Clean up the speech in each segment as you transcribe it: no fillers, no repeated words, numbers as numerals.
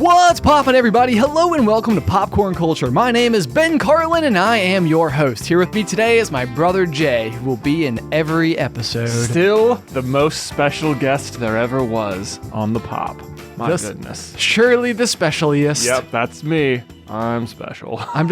What's poppin', everybody? Hello and welcome to Popcorn Culture. My name is Ben Carlin and I am your host. Here with me today is my brother Jay, who will be in every episode. Still the most special guest there ever was on the Pop. My goodness. Surely the specialist. Yep, that's me. I'm special. I'm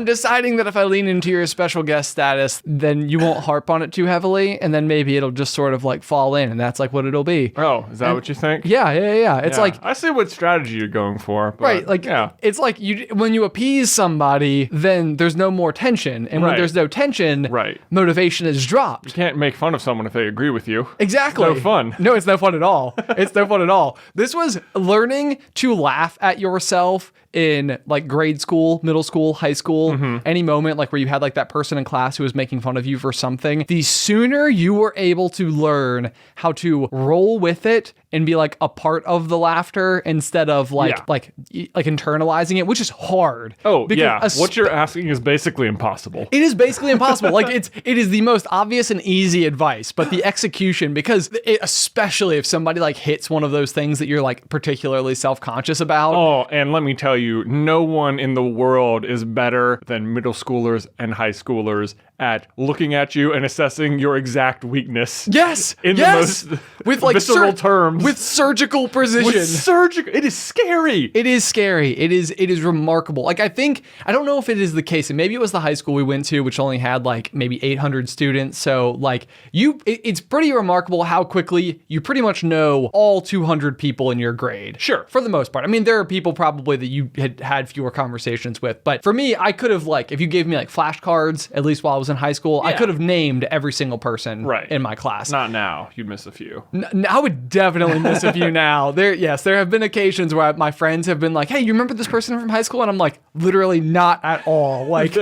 deciding that if I lean into your special guest status, then you won't harp on it too heavily, and then maybe it'll just sort of like fall in, and that's like what it'll be. Oh, is that what you think? Yeah. It's like, I see what strategy you're going for. But, right, like, yeah. It's like when you appease somebody, then there's no more tension, and when there's no tension, motivation is dropped. You can't make fun of someone if they agree with you. Exactly. It's no fun. No, it's no fun at all. It's no fun at all. This was learning to laugh at yourself in like grade school, middle school, high school, any moment like where you had like that person in class who was making fun of you for something. The sooner you were able to learn how to roll with it and be like a part of the laughter instead of like internalizing it, which is hard. Oh, yeah. What you're asking is basically impossible. It is basically impossible. Like it is the most obvious and easy advice, but the execution, because especially if somebody like hits one of those things that you're like particularly self-conscious about. Oh, and let me tell you, no one in the world is better than middle schoolers and high schoolers at looking at you and assessing your exact weakness. Yes. In the most with like visceral terms. With surgical precision. It is scary. It is scary. It is remarkable. Like I don't know if it is the case, and maybe it was the high school we went to, which only had like maybe 800 students. So like it's pretty remarkable how quickly you pretty much know all 200 people in your grade. Sure. For the most part. I mean, there are people probably that you had fewer conversations with, but for me, I could have like, if you gave me like flashcards, at least while I was in high school, I could have named every single person in my class. Not now. You'd miss a few. I would definitely miss a few now. There have been occasions where my friends have been like, hey, you remember this person from high school? And I'm like, literally not at all. Like,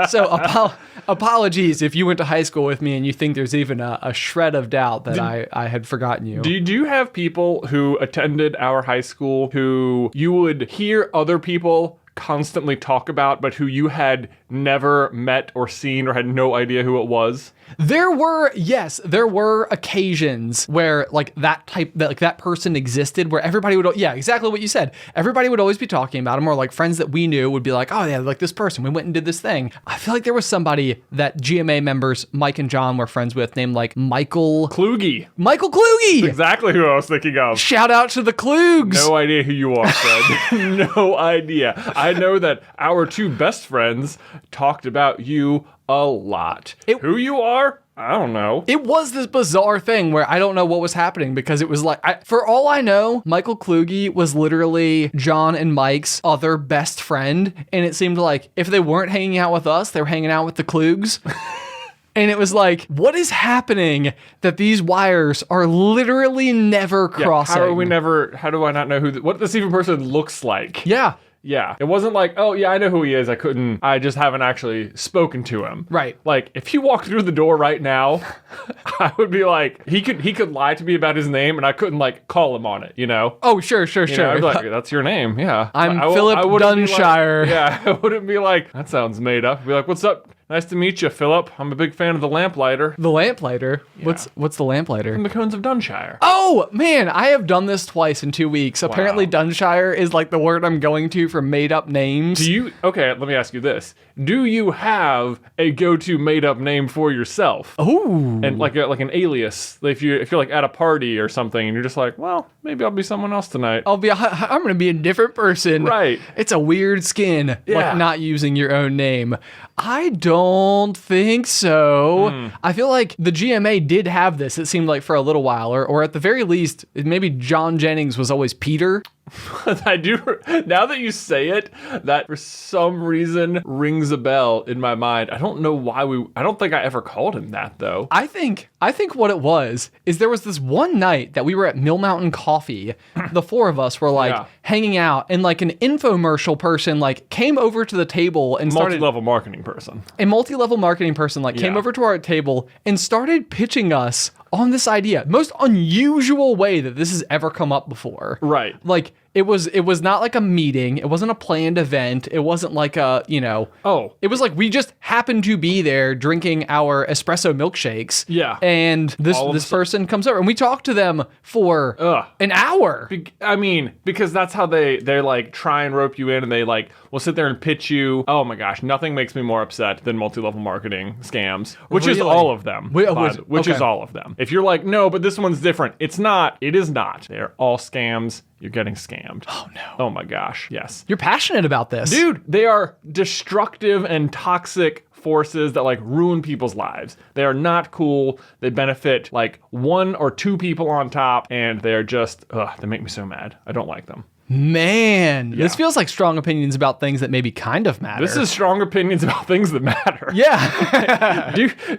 so apologies if you went to high school with me and you think there's even a shred of doubt that I had forgotten you. Do you have people who attended our high school who you would hear other people constantly talk about, but who you had never met or seen or had no idea who it was? There were occasions where like that person existed, where everybody would, exactly what you said. Everybody would always be talking about him, or like friends that we knew would be like, oh yeah, like this person, we went and did this thing. I feel like there was somebody that GMA members, Mike and John, were friends with named like Michael Kluge. That's exactly who I was thinking of. Shout out to the Kluges. No idea who you are, Fred. No idea. I know that our two best friends talked about you a lot. Who you are? I don't know. It was this bizarre thing where I don't know what was happening, because it was like, for all I know, Michael Kluge was literally John and Mike's other best friend. And it seemed like if they weren't hanging out with us, they were hanging out with the Kluges. And it was like, what is happening that these wires are literally never crossing? How do I not know what this even person looks like? Yeah, it wasn't like, oh yeah, I know who he is. I just haven't actually spoken to him. Right. Like if he walked through the door right now, I would be like, he could lie to me about his name and I couldn't like call him on it, you know? Oh, sure. I'd be like, that's your name, yeah. I'm Philip Dunshire. I wouldn't be like, that sounds made up. I'd be like, what's up? Nice to meet you, Philip. I'm a big fan of the Lamplighter. The Lamplighter? Yeah. What's the Lamplighter? From the Cones of Dunshire. Oh, man, I have done this twice in 2 weeks. Wow. Apparently Dunshire is like the word I'm going to for made up names. Okay, let me ask you this. Do you have a go-to made up name for yourself? Ooh. And like an alias. If you're like at a party or something and you're just like, well, maybe I'll be someone else tonight. I'm going to be a different person. Right. It's a weird skin, like not using your own name. I don't think so. I feel like the GMA did have this, it seemed like, for a little while, or at the very least, maybe John Jennings was always Peter. I do. Now that you say it, that for some reason rings a bell in my mind. I don't know why I don't think I ever called him that though. I think what it was is there was this one night that we were at Mill Mountain Coffee. The four of us were like hanging out, and like an infomercial person like came over to the table and multi-level marketing person. A multi-level marketing person came over to our table and started pitching us on this idea. Most unusual way that this has ever come up before. Right. Like It was not like a meeting. It wasn't a planned event. It wasn't like a, it was like we just happened to be there drinking our espresso milkshakes. Yeah. And this person comes over and we talk to them for an hour. Because that's how they're like try and rope you in, and they like will sit there and pitch you. Oh my gosh, nothing makes me more upset than multi-level marketing scams, which is all of them. Which is all of them. If you're like, no, but this one's different. It's not. It is not. They're all scams. You're getting scammed. Oh no. Oh my gosh. Yes. You're passionate about this. Dude, they are destructive and toxic forces that like ruin people's lives. They are not cool. They benefit like 1 or 2 people on top, and they're just, they make me so mad. I don't like them. Man, this feels like strong opinions about things that maybe kind of matter. This is strong opinions about things that matter. Yeah.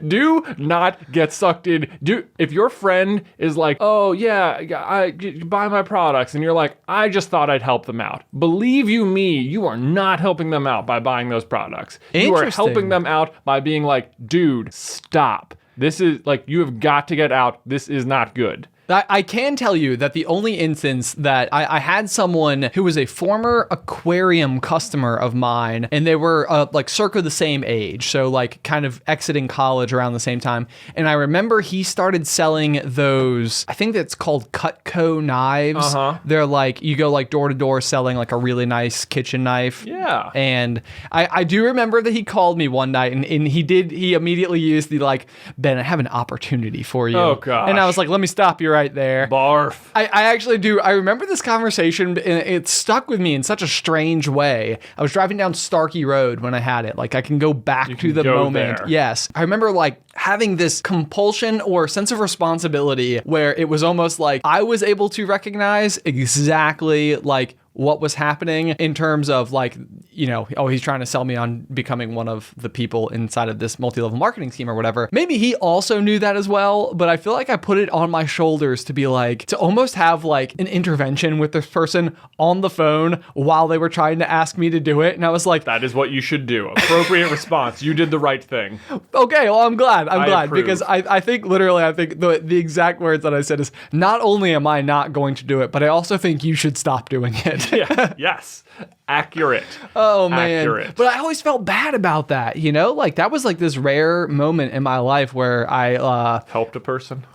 do not get sucked in. If your friend is like, oh yeah, I buy my products, and you're like, I just thought I'd help them out. Believe me, you are not helping them out by buying those products. You are helping them out by being like, dude, stop. This is like, you have got to get out. This is not good. I can tell you that the only instance that I had someone who was a former aquarium customer of mine, and they were like circa the same age, so like kind of exiting college around the same time. And I remember he started selling those, I think that's called Cutco knives. They're like, you go like door to door selling like a really nice kitchen knife. Yeah. And I do remember that he called me one night, and he immediately used the like, Ben, I have an opportunity for you. Oh gosh. And I was like, let me stop you right there. Barf. I actually do. I remember this conversation, and it stuck with me in such a strange way. I was driving down Starkey Road when I had it. Like, I can go back to the moment. There. Yes. I remember like having this compulsion or sense of responsibility where it was almost like I was able to recognize exactly like what was happening in terms of like, he's trying to sell me on becoming one of the people inside of this multi-level marketing scheme or whatever. Maybe he also knew that as well, but I feel like I put it on my shoulders to be like, to almost have like an intervention with this person on the phone while they were trying to ask me to do it. And I was like, that is what you should do. Appropriate response. You did the right thing. Okay, well, I'm glad approve. Because I think the exact words that I said is, not only am I not going to do it, but I also think you should stop doing it. Yeah. Yes. Accurate. Oh man. Accurate. But I always felt bad about that, like that was like this rare moment in my life where I helped a person.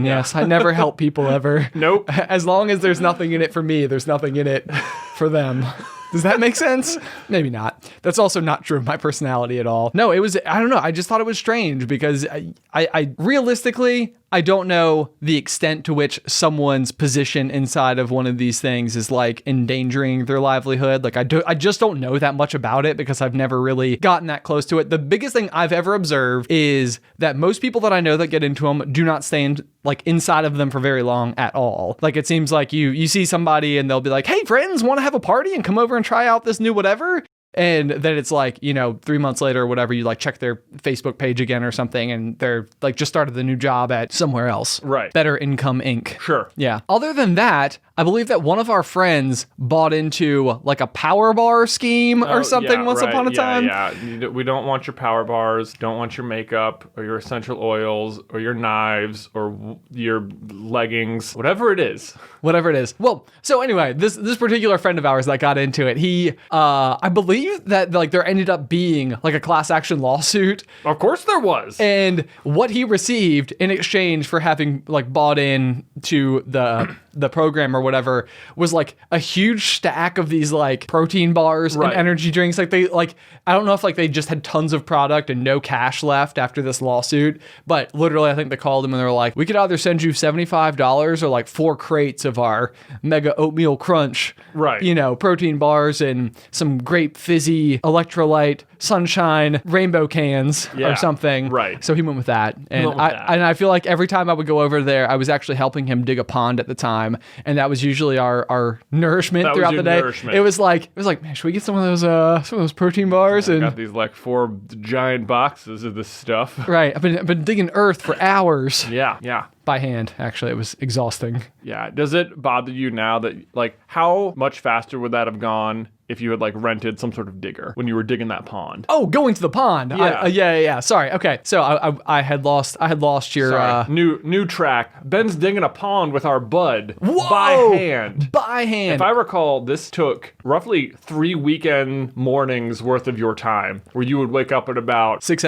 Yes. I never help people ever. Nope. As long as there's nothing in it for me, there's nothing in it for them. Does that make sense? Maybe not. That's also not true of my personality at all. No, it was, I don't know. I just thought it was strange because I realistically, I don't know the extent to which someone's position inside of one of these things is like endangering their livelihood. Like I just don't know that much about it because I've never really gotten that close to it. The biggest thing I've ever observed is that most people that I know that get into them do not stay inside of them for very long at all. Like it seems like you see somebody and they'll be like, hey friends, want to have a party and come over and try out this new whatever? And then it's like, 3 months later or whatever, you like check their Facebook page again or something, and they're like just started the new job at somewhere else. Right. Better Income Inc. Sure. Yeah. Other than that, I believe that one of our friends bought into like a power bar scheme or something once upon a time. Yeah. We don't want your power bars, don't want your makeup or your essential oils or your knives or your leggings, whatever it is. Whatever it is. Well, so anyway, this particular friend of ours that got into it, he, I believe that like there ended up being like a class action lawsuit. Of course there was. And what he received in exchange for having like bought in to the program or whatever was like a huge stack of these like protein bars and energy drinks. Like I don't know if like they just had tons of product and no cash left after this lawsuit, but literally I think they called him and they were like, we could either send you $75 or like 4 crates of our mega oatmeal crunch, protein bars and some grape fizzy electrolyte sunshine rainbow cans or something. Right. So he went with that. And I feel like every time I would go over there, I was actually helping him dig a pond at the time. And that was usually our nourishment throughout the day. It was like, man, should we get some of those protein bars? I got these like 4 giant boxes of this stuff. Right. I've been digging earth for hours. Yeah. By hand, actually. It was exhausting. Yeah. Does it bother you now that like how much faster would that have gone if you had like rented some sort of digger when you were digging that pond. Oh, going to the pond. Yeah. Yeah. Sorry. Okay. So I had lost your Sorry. New track. Ben's digging a pond with our bud. Whoa! By hand. By hand. If I recall, this took roughly 3 weekend mornings worth of your time, where you would wake up at about 6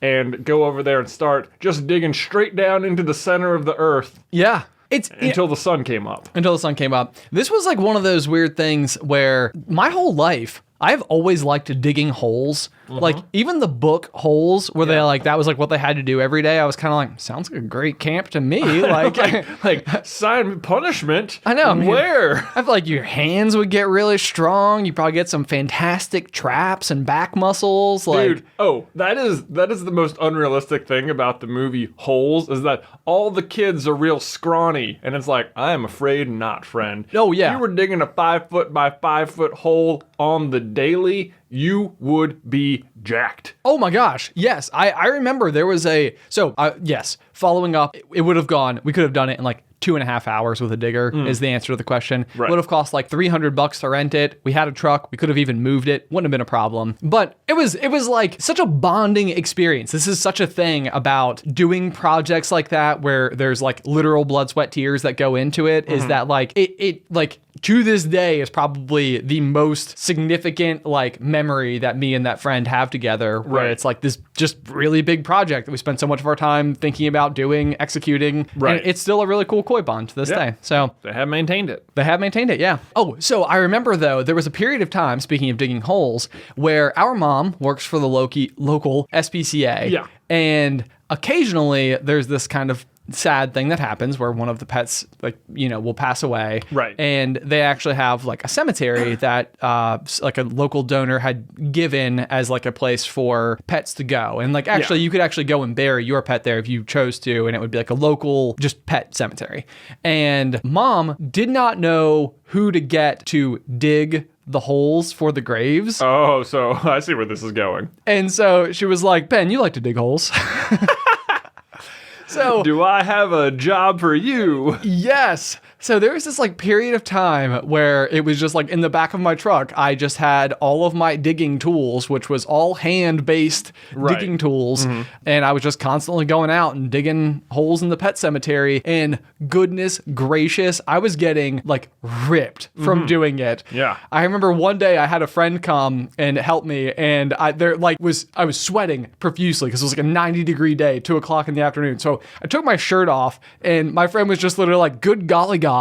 and go over there and start just digging straight down into the center of the earth. Yeah. Until the sun came up. This was like one of those weird things where my whole life, I've always liked digging holes. Like even the book Holes, where they like, that was like what they had to do every day. I was kind of like, sounds like a great camp to me. Like, like sign punishment. I know. Where? I feel like your hands would get really strong. You probably get some fantastic traps and back muscles. Like, dude, that is the most unrealistic thing about the movie Holes, is that all the kids are real scrawny, and it's like, I am afraid not, friend. Oh yeah. You were digging a 5 foot by 5 foot hole on the daily, you would be jacked. Oh my gosh. Yes. I remember there was yes, following up, it would have gone, we could have done it in like 2.5 hours with a digger is the answer to the question. Right. Would have cost like $300 to rent it. We had a truck. We could have even moved it. Wouldn't have been a problem. But it was like such a bonding experience. This is such a thing about doing projects like that where there's like literal blood, sweat, tears that go into it, is that like it like to this day is probably the most significant like memory that me and that friend have together, where it's like this just really big project that we spent so much of our time thinking about doing, executing. Right. And it's still a really cool koi pond to this day. So they have maintained it. Yeah. Oh, so I remember though, there was a period of time, speaking of digging holes, where our mom works for the local SPCA. Yeah. And occasionally there's this kind of sad thing that happens where one of the pets, like, you know, will pass away. Right. And they actually have like a cemetery that like a local donor had given as like a place for pets to go. And like actually you could actually go and bury your pet there if you chose to, and it would be like a local just pet cemetery. And mom did not know who to get to dig the holes for the graves. Oh, so I see where this is going. And so she was like, Ben, you like to dig holes. So, do I have a job for you? Yes. So there was this like period of time where it was just like in the back of my truck, I just had all of my digging tools, which was all hand-based digging tools. And I was just constantly going out and digging holes in the pet cemetery. And goodness gracious, I was getting like ripped from doing it. Yeah. I remember one day I had a friend come and help me, and I was sweating profusely because it was like a 90-degree day, 2:00 in the afternoon. So I took my shirt off, and my friend was just literally like, good golly gosh,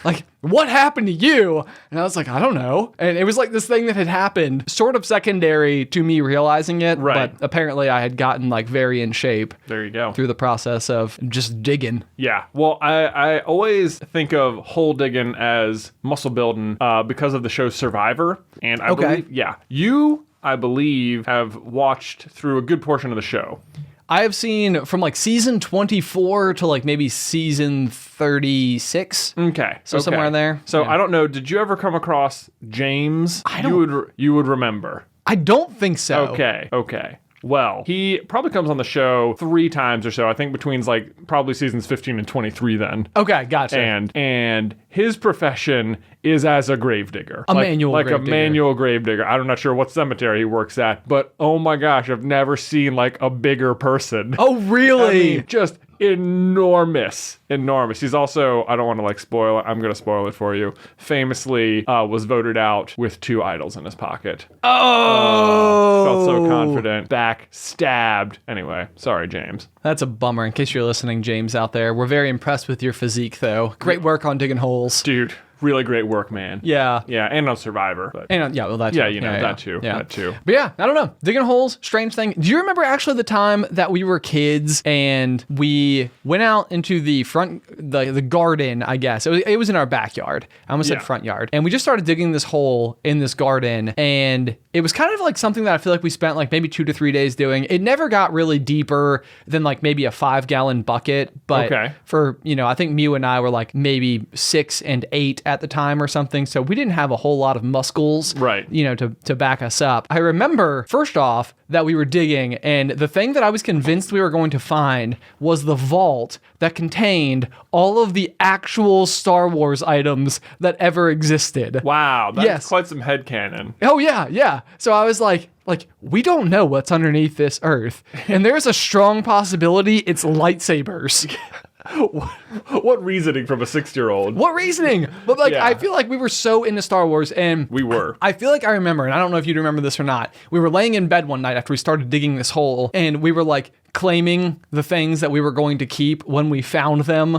like, what happened to you? And I was like, I don't know. And it was like this thing that had happened, sort of secondary to me realizing it. Right. But apparently I had gotten like very in shape. There you go. Through the process of just digging. Yeah. Well, I always think of hole digging as muscle building because of the show Survivor. And I believe, have watched through a good portion of the show. I have seen from like season 24 to like maybe season 36. Okay. So somewhere in there. So I don't know. Did you ever come across James? You would remember. I don't think so. Okay. Well, he probably comes on the show 3 times or so. I think between like probably seasons 15 and 23 then. Okay, gotcha. And his profession is as a gravedigger. A manual gravedigger. I'm not sure what cemetery he works at, but oh my gosh, I've never seen like a bigger person. Oh, really? I mean, just enormous. He's also, I don't want to like spoil it, I'm going to spoil it for you, famously was voted out with 2 idols in his pocket. Felt so confident. Back stabbed. Anyway, sorry, James. That's a bummer. In case you're listening, James, out there, we're very impressed with your physique, though. Great work on digging holes. Dude. Really great work, man. Yeah. Yeah, and on Survivor. But that too. Yeah, that too. That too. But yeah, I don't know. Digging holes, strange thing. Do you remember actually the time that we were kids and we went out into the front, the garden, I guess. It was in our backyard. I almost said front yard. And we just started digging this hole in this garden. And it was kind of like something that I feel like we spent like maybe 2 to 3 days doing. It never got really deeper than like maybe a 5-gallon bucket. But for, I think Mew and I were like maybe 6 and 8 at the time or something, so we didn't have a whole lot of muscles, Right. to back us up. I remember, first off, that we were digging, and the thing that I was convinced we were going to find was the vault that contained all of the actual Star Wars items that ever existed. Wow, that's Yes. quite some headcanon. Oh, yeah. So I was like, we don't know what's underneath this earth, and there's a strong possibility it's lightsabers. What reasoning from a 6-year-old? What reasoning? But Yeah. I feel like we were so into Star Wars, and We were. I feel like I remember, and I don't know if you remember this or not. We were laying in bed one night after we started digging this hole, and we were like claiming the things that we were going to keep when we found them.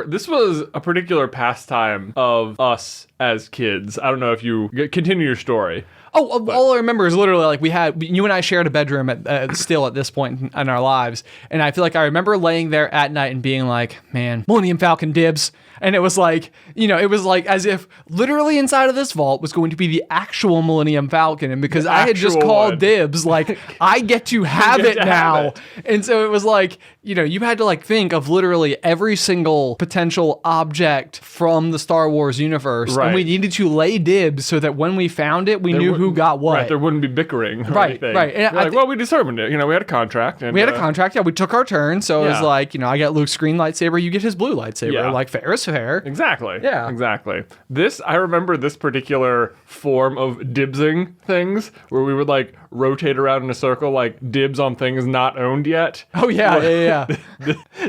This was a particular pastime of us as kids. I don't know if you continue your story. Oh, all I remember is literally like you and I shared a bedroom still at this point in our lives. And I feel like I remember laying there at night and being like, man, Millennium Falcon dibs. And it was like, it was like as if literally inside of this vault was going to be the actual Millennium Falcon. And because I had just actual called one. dibs, like I get to have get it to now. have it. And so it was like, you had to like think of literally every single potential object from the Star Wars universe. Right. And we needed to lay dibs so that when we found it, we knew who got what. Right, there wouldn't be bickering. Or Right, anything. right. And You're I like, well, we determined it. We had a contract. And, We had a contract. Yeah, we took our turn. So it was Yeah. like, I get Luke's green lightsaber, you get his blue lightsaber. Yeah. Like, fair is fair. Exactly. Yeah. Exactly. I remember this particular form of dibsing things where we would like rotate around in a circle, like dibs on things not owned yet. Oh, yeah.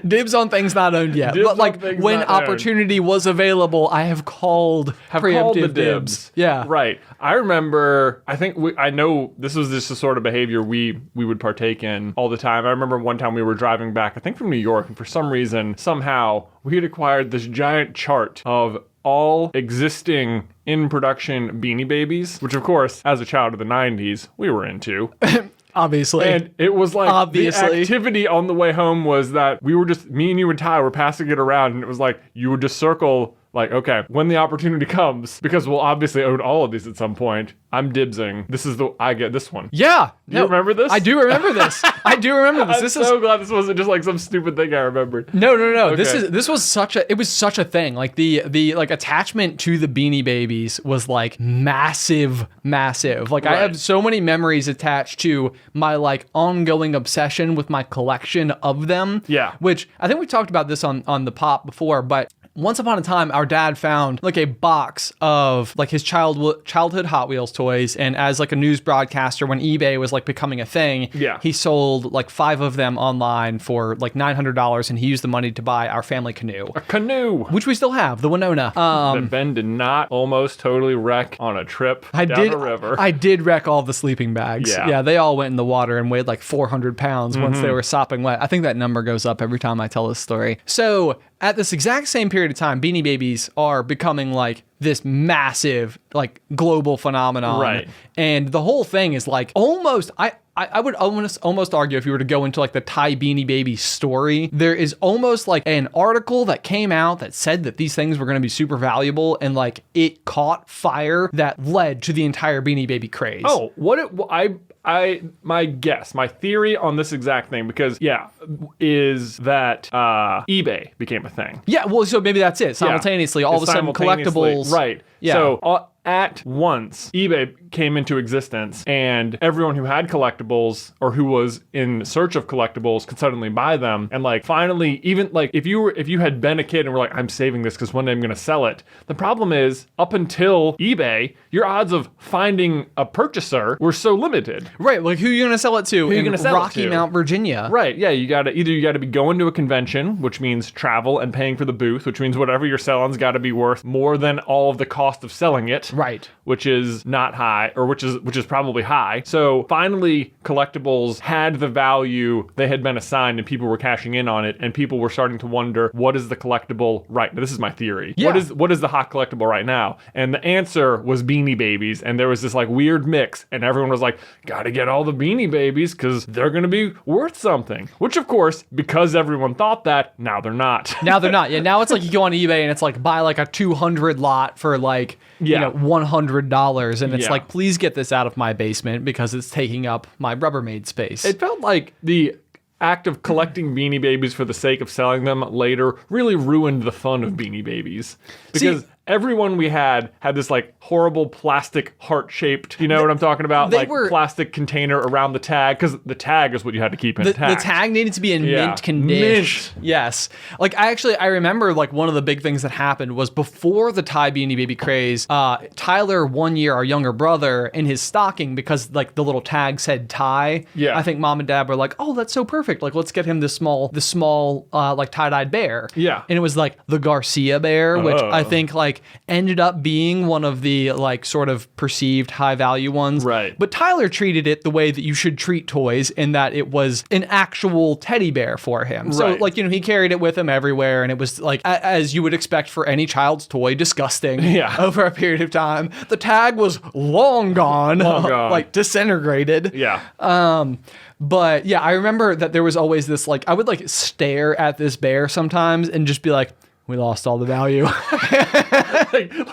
Dibs on things not owned yet. Dibs But on like, things when not owned. opportunity was available, I have called preemptive dibs. Yeah. Right. I remember, I know this was just the sort of behavior we would partake in all the time. I remember one time we were driving back, I think from New York, and for some reason, somehow, we had acquired this giant chart of all existing in production Beanie Babies, which of course, as a child of the 90s, we were into. Obviously. And it was like Obviously. the activity on the way home was that we were just, me and you and Ty were passing it around, and it was like you would just circle like, okay, when the opportunity comes, because we'll obviously own all of these at some point, I'm dibsing. I get this one. Yeah. You remember this? I do remember this. I do remember this. I'm This is so glad this wasn't just like some stupid thing I remembered. No. Okay. This was such a thing. Like the like attachment to the Beanie Babies was like massive. Like I Right. have so many memories attached to my like ongoing obsession with my collection of them. Yeah. Which I think we talked about this on the pop before, but once upon a time, our dad found like a box of like his childhood Hot Wheels toys, and as like a news broadcaster, when eBay was like becoming a thing, Yeah. he sold like 5 of them online for like $900, and he used the money to buy our family canoe, A canoe which we still have, the Winona. that Ben did not almost totally wreck on a trip down a river. I did wreck all the sleeping bags. Yeah. They all went in the water and weighed like 400 pounds once they were sopping wet. I think that number goes up every time I tell this story. So at this exact same period of time, Beanie Babies are becoming like this massive, like global phenomenon. Right. And the whole thing is like almost, I would almost argue if you were to go into like the Thai Beanie Baby story, there is almost like an article that came out that said that these things were going to be super valuable, and like it caught fire that led to the entire Beanie Baby craze. Oh, my theory on this exact thing, because is that eBay became a thing. Yeah, well, so maybe that's it. Simultaneously, all of a sudden, collectibles. Right. Yeah. So at once, eBay came into existence, and everyone who had collectibles or who was in search of collectibles could suddenly buy them. And like finally, even like if you had been a kid and were like, I'm saving this because one day I'm going to sell it. The problem is, up until eBay, your odds of finding a purchaser were so limited. Right, like who are you going to sell it to you in gonna sell it Rocky to? Mount, Virginia? Right, yeah, you gotta be going to a convention, which means travel and paying for the booth, which means whatever you're selling's got to be worth more than all of the cost of selling it. Right. Which is not high, or which is probably high. So finally, collectibles had the value they had been assigned, and people were cashing in on it, and people were starting to wonder, what is the collectible right now? This is my theory. Yeah. What is the hot collectible right now? And the answer was Beanie Babies, and there was this like weird mix, and everyone was like, gotta get all the Beanie Babies because they're gonna be worth something. Which of course, because everyone thought that, now they're not. Now they're not. Yeah, now it's like you go on eBay and it's like buy like a 200 lot for like $100, and it's Yeah. like, please get this out of my basement because it's taking up my Rubbermaid space. It felt like the act of collecting Beanie Babies for the sake of selling them later really ruined the fun of Beanie Babies. Because everyone we had this like horrible plastic heart-shaped, you know what I'm talking about? They Like were- plastic container around the tag, because the tag is what you had to keep The intact. tag needed to be in Yeah. mint condition. Mint. Yes. Like I remember like one of the big things that happened was before the Ty Beanie Baby craze, Tyler, 1 year, our younger brother, in his stocking, because like the little tag said Ty. Yeah. I think mom and dad were like, oh, that's so perfect. Like, let's get him this small like tie-dyed bear. Yeah. And it was like the Garcia bear, which Oh. I think like ended up being one of the like sort of perceived high value ones. Right. But Tyler treated it the way that you should treat toys, in that it was an actual teddy bear for him. So Right. like, you know, he carried it with him everywhere, and it was like, as you would expect for any child's toy, disgusting. Yeah. Over a period of time. The tag was long gone. Long gone. Like disintegrated. Yeah. But yeah, I remember that there was always this, like, I would like stare at this bear sometimes and just be like, we lost all the value.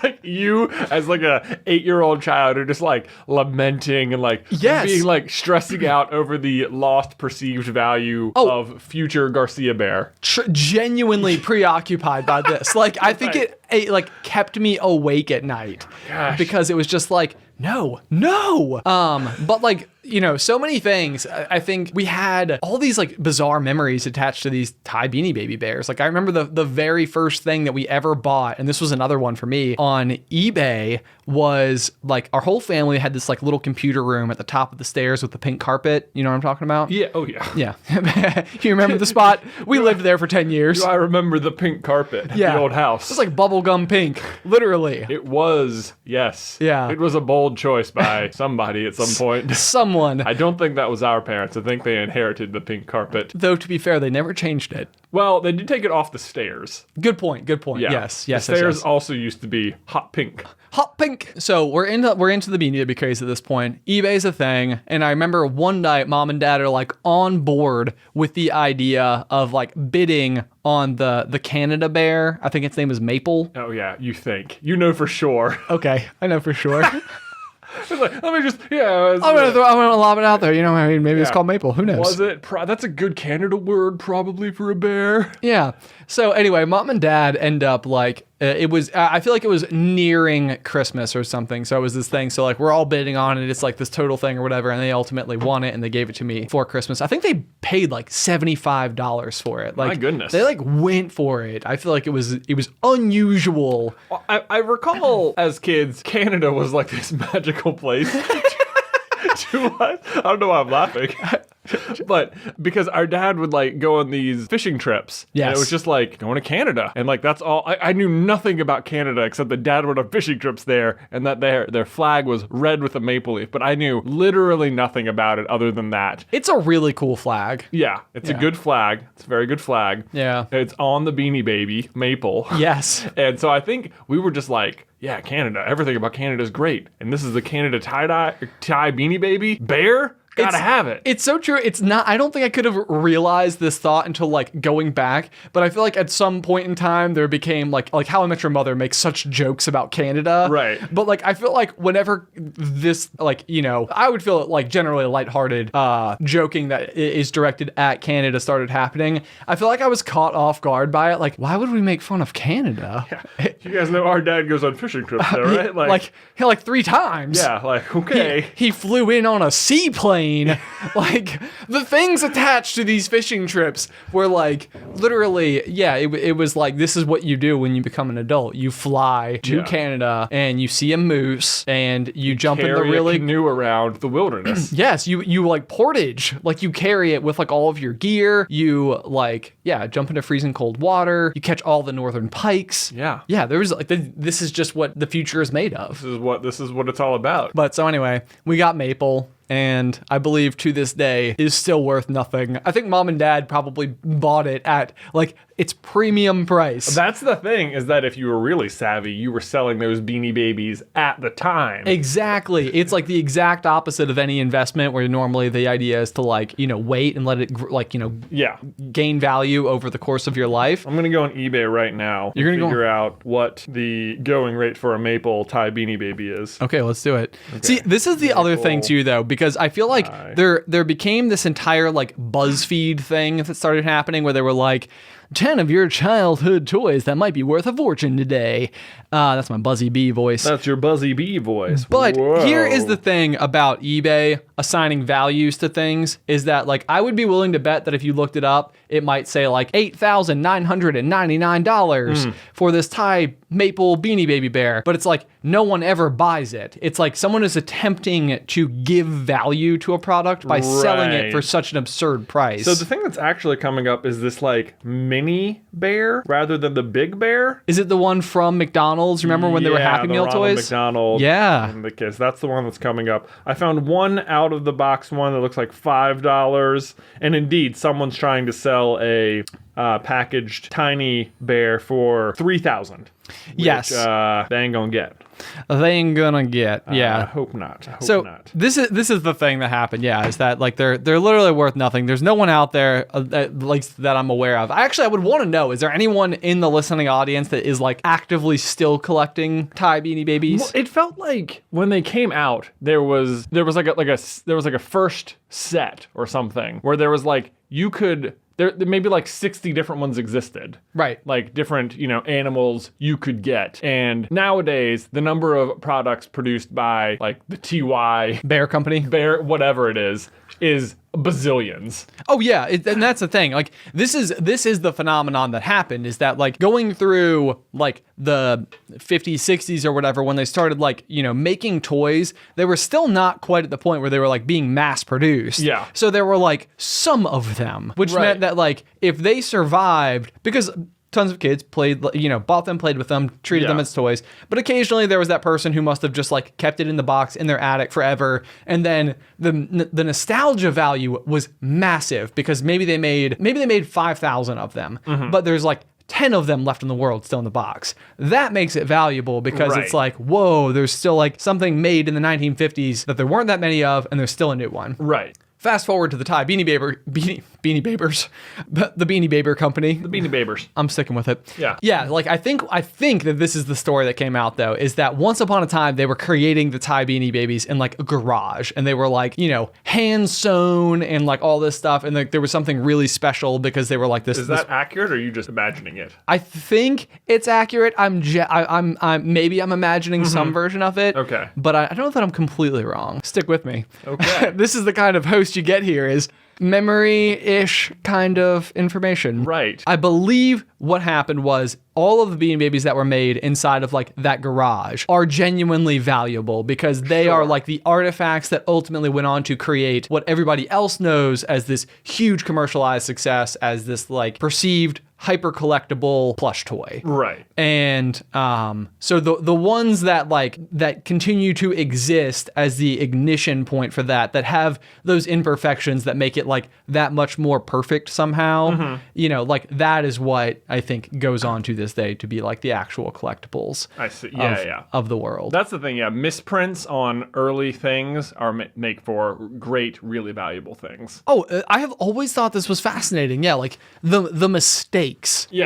like you as like a 8-year-old child are just like lamenting and like Yes. being like stressing out over the lost perceived value of future Garcia bear. Genuinely preoccupied by this. Like, I think Right. it like kept me awake at night. Gosh. Because it was just like, no. But like, you know, so many things. I think we had all these like bizarre memories attached to these Ty Beanie Baby bears. Like, I remember the very first thing that we ever bought, and this was another one for me, on eBay, was like our whole family had this like little computer room at the top of the stairs with the pink carpet. You know what I'm talking about? Yeah. Oh yeah. Yeah. You remember the spot? We lived there for 10 years. Do I remember the pink carpet at the old house? It's like bubblegum pink, literally. It was, yes. Yeah. It was a bold choice by somebody at some point. Someone. I don't think that was our parents. I think they inherited the pink carpet. Though, to be fair, they never changed it. Well, they did take it off the stairs. Good point. Yeah. Yes. The stairs also used to be hot pink. Hot pink. So we're into the Beanie Baby craze at this point. eBay's a thing, and I remember one night mom and dad are like on board with the idea of like bidding on the Canada bear. I think its name is Maple. Oh yeah, you think. You know for sure. Okay, I know for sure. It's like, let me just, I'm gonna lob it out there. You know, I mean, maybe it's Yeah. called Maple. Who knows? Was it? That's a good Canada word, probably, for a bear. Yeah. So anyway, mom and dad end up like, it was, I feel like it was nearing Christmas or something. So it was this thing. So like, we're all bidding on it. It's like this total thing or whatever. And they ultimately won it, and they gave it to me for Christmas. I think they paid like $75 for it. Like, My goodness. They like went for it. I feel like it was unusual. I recall as kids, Canada was like this magical place to us. I don't know why I'm laughing. But because our dad would like go on these fishing trips. Yes. And it was just like going to Canada. And like that's all. I knew nothing about Canada except that dad went on fishing trips there and that their flag was red with a maple leaf. But I knew literally nothing about it other than that. It's a really cool flag. Yeah, it's a Yeah. good flag. It's a very good flag. Yeah. It's on the Beanie Baby, maple. Yes. And so I think we were just like, yeah, Canada. Everything about Canada is great. And this is the Canada tie Beanie Baby bear. Gotta have it. It's so true. It's not, I don't think I could have realized this thought until like going back, but I feel like at some point in time there became like How I Met Your Mother makes such jokes about Canada. Right. But like, I feel like whenever this, like, you know, I would feel like generally lighthearted joking that is directed at Canada started happening. I feel like I was caught off guard by it. Like, why would we make fun of Canada? You guys know our dad goes on fishing trips there, right? Like 3 times. Yeah, like, okay. He flew in on a seaplane. Like, the things attached to these fishing trips were like, literally, yeah, it was like, this is what you do when you become an adult. You fly to Yeah. Canada and you see a moose and you jump in the Carry really... a canoe around the wilderness. Yes, you like portage, like you carry it with like all of your gear. You like, yeah, jump into freezing cold water. You catch all the northern pikes. Yeah. Yeah, there was like, this is just what the future is made of. This is what it's all about. But so anyway, we got Maple, and I believe to this day is still worth nothing. I think mom and dad probably bought it at like its premium price. That's the thing, is that if you were really savvy, you were selling those Beanie Babies at the time. Exactly. It's like the exact opposite of any investment where normally the idea is to like, you know, wait and let it Yeah. gain value over the course of your life. I'm going to go on eBay right now. You're gonna figure out what the going rate for a maple tie Beanie Baby is. Okay, let's do it. See, this is the other thing too, though, because I feel like there became this entire like BuzzFeed thing that started happening where they were like, 10 of your childhood toys that might be worth a fortune today. That's my Buzzy Bee voice. That's your Buzzy Bee voice. But Whoa. here is the thing about eBay assigning values to things is that like I would be willing to bet that if you looked it up, it might say like $8,999 for this Thai maple Beanie Baby bear. But it's like no one ever buys it. It's like someone is attempting to give value to a product by selling it for such an absurd price. So the thing that's actually coming up is this like mini bear rather than the big bear. Is it the one from McDonald's? Remember when they were Happy Meal toys? McDonald. Yeah. In the case, that's the one that's coming up. I found one out of the box one that looks like $5, and indeed, someone's trying to sell a packaged tiny bear for $3,000. Yes. They ain't gonna get. They ain't gonna get. Yeah. I hope not. I hope not. This is the thing that happened. Yeah, is that like they're literally worth nothing. There's no one out there that I'm aware of. I would want to know. Is there anyone in the listening audience that is like actively still collecting Thai Beanie Babies? Well, it felt like when they came out, there was like a first set or something where there was like you could. There maybe like 60 different ones existed. Right. Like different, animals you could get. And nowadays, the number of products produced by like the TY Bear Company? Bear, whatever it is bazillions. Oh yeah, and that's the thing. Like this is the phenomenon that happened is that like going through like the 50s, 60s or whatever when they started like, making toys, they were still not quite at the point where they were like being mass produced. Yeah. So there were like some of them, which meant that like if they survived, because tons of kids played, bought them, played with them, treated them as toys. But occasionally there was that person who must have just like kept it in the box in their attic forever. And then the nostalgia value was massive because maybe they made 5,000 of them, but there's like 10 of them left in the world still in the box. That makes it valuable because it's like, whoa, there's still like something made in the 1950s that there weren't that many of, and there's still a new one. Right. Fast forward to the Thai Beanie Babers, the Beanie Baber company. The Beanie Babers. I'm sticking with it. Yeah. Yeah, like I think that this is the story that came out though, is that once upon a time they were creating the Thai Beanie Babies in like a garage, and they were like, hand sewn and like all this stuff, and like there was something really special because they were like this. Is that accurate, or are you just imagining it? I think it's accurate. I'm maybe I'm imagining some version of it. Okay. But I don't know that I'm completely wrong. Stick with me. Okay. This is the kind of host you get here is memory-ish kind of information. Right. I believe what happened was all of the Beanie Babies that were made inside of like that garage are genuinely valuable because they are like the artifacts that ultimately went on to create what everybody else knows as this huge commercialized success, as this like perceived hyper collectible plush toy. Right. And so the ones that continue to exist as the ignition point for that have those imperfections that make it like that much more perfect somehow, like that is what I think goes on to this day to be like the actual collectibles. I see. Of the world. That's the thing. Yeah. Misprints on early things make for great, really valuable things. Oh, I have always thought this was fascinating. Yeah. Like the mistakes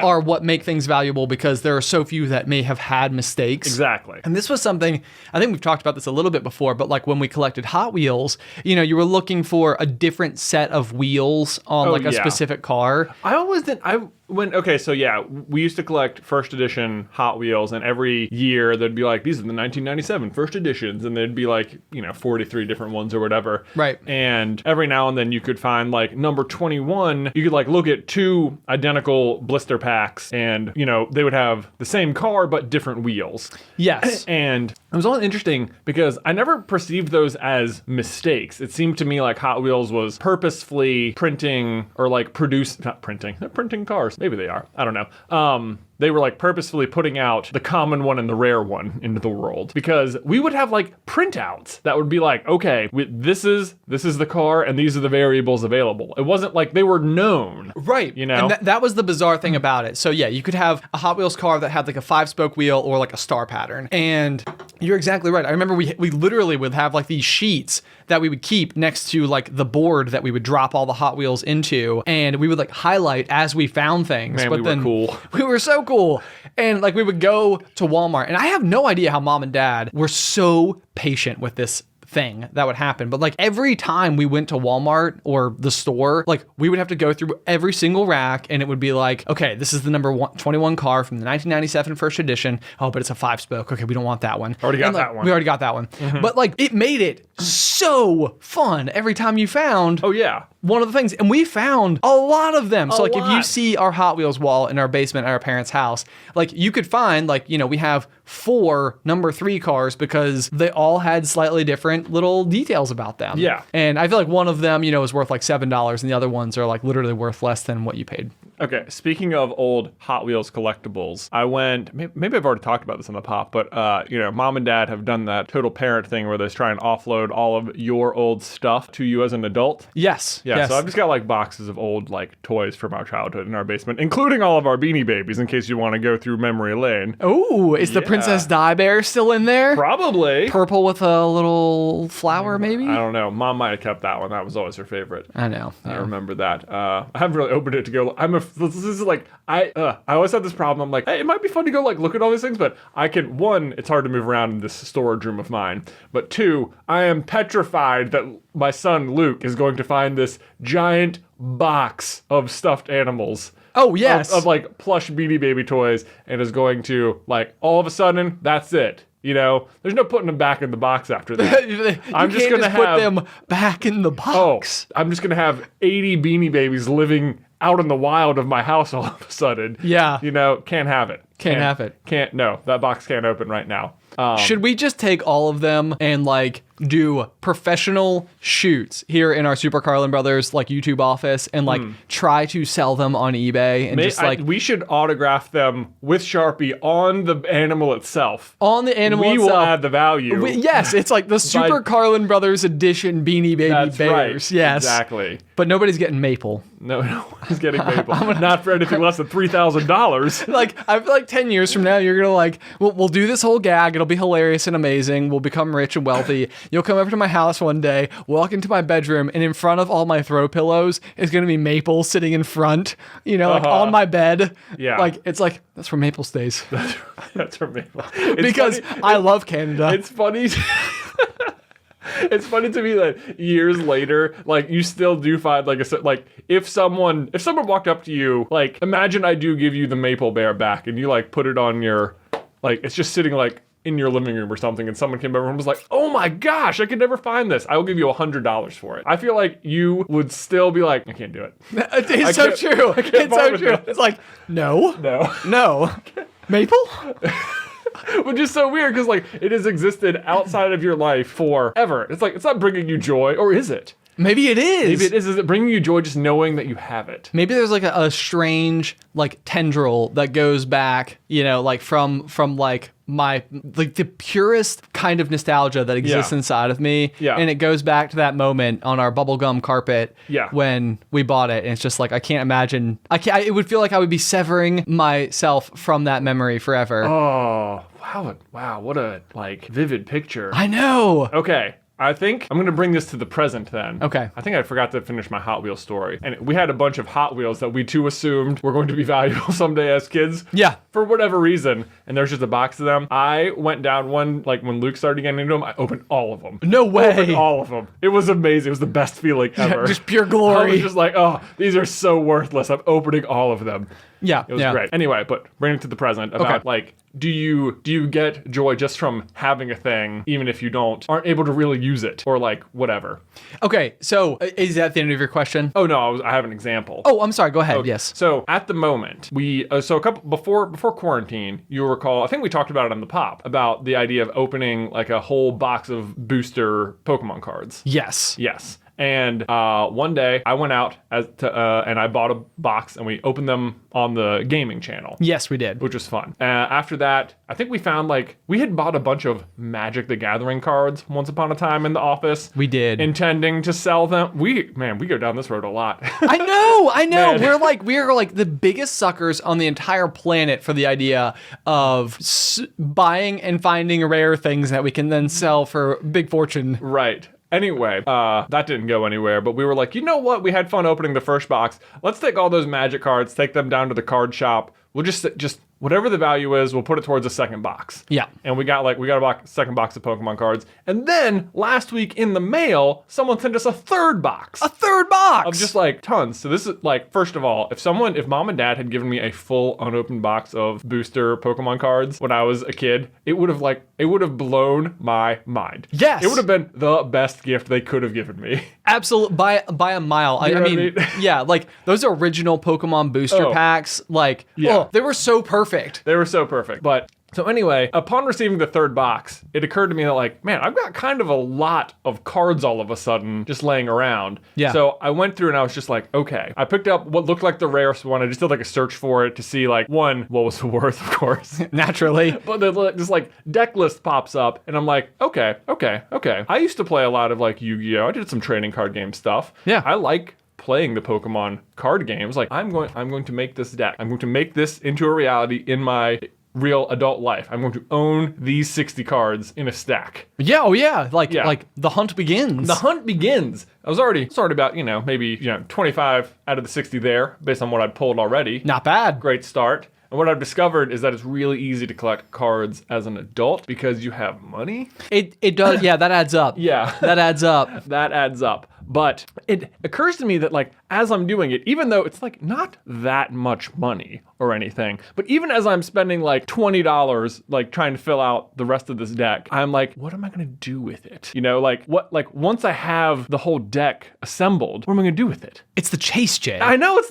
are what make things valuable because there are so few that may have had mistakes. Exactly. And this was something, I think we've talked about this a little bit before, but like when we collected Hot Wheels, you were looking for a different set of wheels on a specific car. I always did. We used to collect first edition Hot Wheels, and every year there'd be like, these are the 1997 first editions, and there'd be like, 43 different ones or whatever. Right. And every now and then you could find like number 21, you could like look at two identical blister packs, and, they would have the same car, but different wheels. Yes. And it was all interesting because I never perceived those as mistakes. It seemed to me like Hot Wheels was purposefully printing or like not printing. They're printing cars. Maybe they are. I don't know. They were like purposefully putting out the common one and the rare one into the world, because we would have like printouts that would be like, okay, this is the car and these are the variables available. It wasn't like they were known. Right. And that was the bizarre thing about it. So yeah, you could have a Hot Wheels car that had like a 5-spoke wheel or like a star pattern. And you're exactly right. I remember we literally would have like these sheets that we would keep next to like the board that we would drop all the Hot Wheels into, and we would like highlight as we found things. Man, we were cool. We were so cool. And like we would go to Walmart, and I have no idea how mom and dad were so patient with this thing that would happen. But like every time we went to Walmart or the store, like we would have to go through every single rack and it would be like, okay, this is the number 21 car from the 1997 first edition. Oh, but it's a 5-spoke. Okay, we don't want that one. Already got And, like, that one. We already got that one. But like it made it so fun every time you found Oh, yeah. one of the things. And we found a lot of them. So like if you lot. see our Hot Wheels wall in our basement at our parents' house, like you could find like, you know, we have 4 number 3 cars because they all had slightly different little details about them. Yeah. And I feel like one of them, you know, is worth like $7 and the other ones are like literally worth less than what you paid. Okay, speaking of old Hot Wheels collectibles, I went, maybe I've already talked about this on the pop, but, you know, mom and dad have done that total parent thing where they try and offload all of your old stuff to you as an adult. Yes. Yeah, yes. so I've just got like boxes of old like toys from our childhood in our basement, including all of our Beanie Babies in case you want to go through memory lane. Oh, is the Princess Di Bear still in there? Probably. Purple with a little flower, maybe? I don't know. Mom might have kept that one. That was always her favorite. I know. I Yeah. remember that. I haven't really opened it to go. This is like I always had this problem. I'm like, hey, it might be fun to go like look at all these things, but I can. One, it's hard to move around in this storage room of mine. But 2, I am petrified that my son Luke is going to find this giant box of stuffed animals. Oh, yes. Of like plush Beanie Baby toys, and is going to like all of a sudden that's it. You know, there's no putting them back in the box after that. I'm just gonna put them back in the box. I'm just gonna have 80 Beanie Babies living out in the wild of my house all of a sudden. Yeah. You know, can't have it. Can't have it. No, that box can't open right now. Should we just take all of them and like do professional shoots here in our Super Carlin Brothers like YouTube office and like try to sell them on eBay and just like we should autograph them with Sharpie on the animal itself. on the animal We itself. will add the value. Yes, it's like the Super Carlin Brothers edition Beanie Baby That's Bears. right. Yes, Exactly. But nobody's getting maple. No one's getting Maple. Not for anything less than $3,000. Like I feel like 10 years from now, you're gonna like we'll do this whole gag. It'll be hilarious and amazing. We'll become rich and wealthy. You'll come over to my house one day, walk into my bedroom, and in front of all my throw pillows is gonna be Maple sitting in front. You know, like on my bed. Yeah. Like it's like that's where Maple stays That's for Maple. It's because funny. I love Canada. It's funny. It's funny to me that years later, like you still do find like if someone walked up to you, like imagine I do give you the Maple Bear back and you like put it on your, like it's just sitting like in your living room or something, and someone came over and was like, "Oh my gosh, I could never find this. I will give you $100 for it." I feel like you would still be like, "I can't do it." It's so true. It's so true. It's like no, Maple. Which is so weird because like it has existed outside of your life forever. It's like it's not bringing you joy, or is it? Maybe it is. Maybe it is. Is it bringing you joy just knowing that you have it? Maybe there's like a strange like tendril that goes back, you know, like from like my like the purest kind of nostalgia that exists inside of me. Yeah. And it goes back to that moment on our bubblegum carpet when we bought it. And it's just like I can't imagine it would feel like I would be severing myself from that memory forever. Oh, wow, what a like vivid picture. I know. Okay. I think I'm going to bring this to the present then. Okay. I think I forgot to finish my Hot Wheels story. And we had a bunch of Hot Wheels that we too assumed were going to be valuable someday as kids. Yeah. For whatever reason. And there's just a box of them. I went down one, like when Luke started getting into them, I opened all of them. No way. Opened all of them. It was amazing. It was the best feeling ever. Just pure I glory. was just like, oh, these are so worthless. I'm opening all of them. Yeah. It was great. Anyway, but bring it to the present about like, do you get joy just from having a thing, even if you aren't able to really use it, or like whatever? Okay, so is that the end of your question? Oh no, I have an example. Oh, I'm sorry. Go ahead. Yes. So at the moment, we a couple before quarantine, you'll recall. I think we talked about it on the pop about the idea of opening like a whole box of booster Pokemon cards. Yes. Yes. And one day I went out and I bought a box and we opened them on the gaming channel. Yes, we did. Which was fun. After that, I think we found like we had bought a bunch of Magic the Gathering cards once upon a time in the office. We did. Intending to sell them. We go down this road a lot. I know. Man. We're like the biggest suckers on the entire planet for the idea of buying and finding rare things that we can then sell for big fortune. Right. Anyway, that didn't go anywhere, but we were like, you know what? We had fun opening the first box. Let's take all those Magic cards, take them down to the card shop. We'll just whatever the value is, we'll put it towards a second box. Yeah. And we got a second box of Pokemon cards. And then last week in the mail, someone sent us a third box. A third box Of just like tons. So this is like, first of all, if mom and dad had given me a full unopened box of booster Pokemon cards when I was a kid, it would have blown my mind. Yes. It would have been the best gift they could have given me. Absolutely, by a mile. You know I what I mean, mean? yeah, like those original Pokemon booster packs, like, they were so perfect. They were so perfect. But so anyway, upon receiving the third box, it occurred to me that like, man, I've got kind of a lot of cards all of a sudden just laying around. Yeah. So I went through and I was just like, okay. I picked up what looked like the rarest one. I just did like a search for it to see like, one, what was the worth, of course. Naturally. But this like deck list pops up and I'm like, okay. I used to play a lot of like Yu-Gi-Oh! I did some trading card game stuff. Yeah. I like playing the Pokemon card games. Like I'm going to make this deck. I'm going to make this into a reality in my real adult life. I'm going to own these 60 cards in a stack. Yeah, oh yeah. Like the hunt begins. The hunt begins. I was already about, maybe 25 out of the 60 there based on what I'd pulled already. Not bad. Great start. And what I've discovered is that it's really easy to collect cards as an adult because you have money. It does. Yeah, that adds up. Yeah. That adds up. That adds up. But it occurs to me that like as I'm doing it, even though it's like not that much money or anything, but even as I'm spending like $20 like trying to fill out the rest of this deck, I'm like, what am I gonna do with it? Once I have the whole deck assembled, what am I gonna do with it? It's the chase, Jay. I know at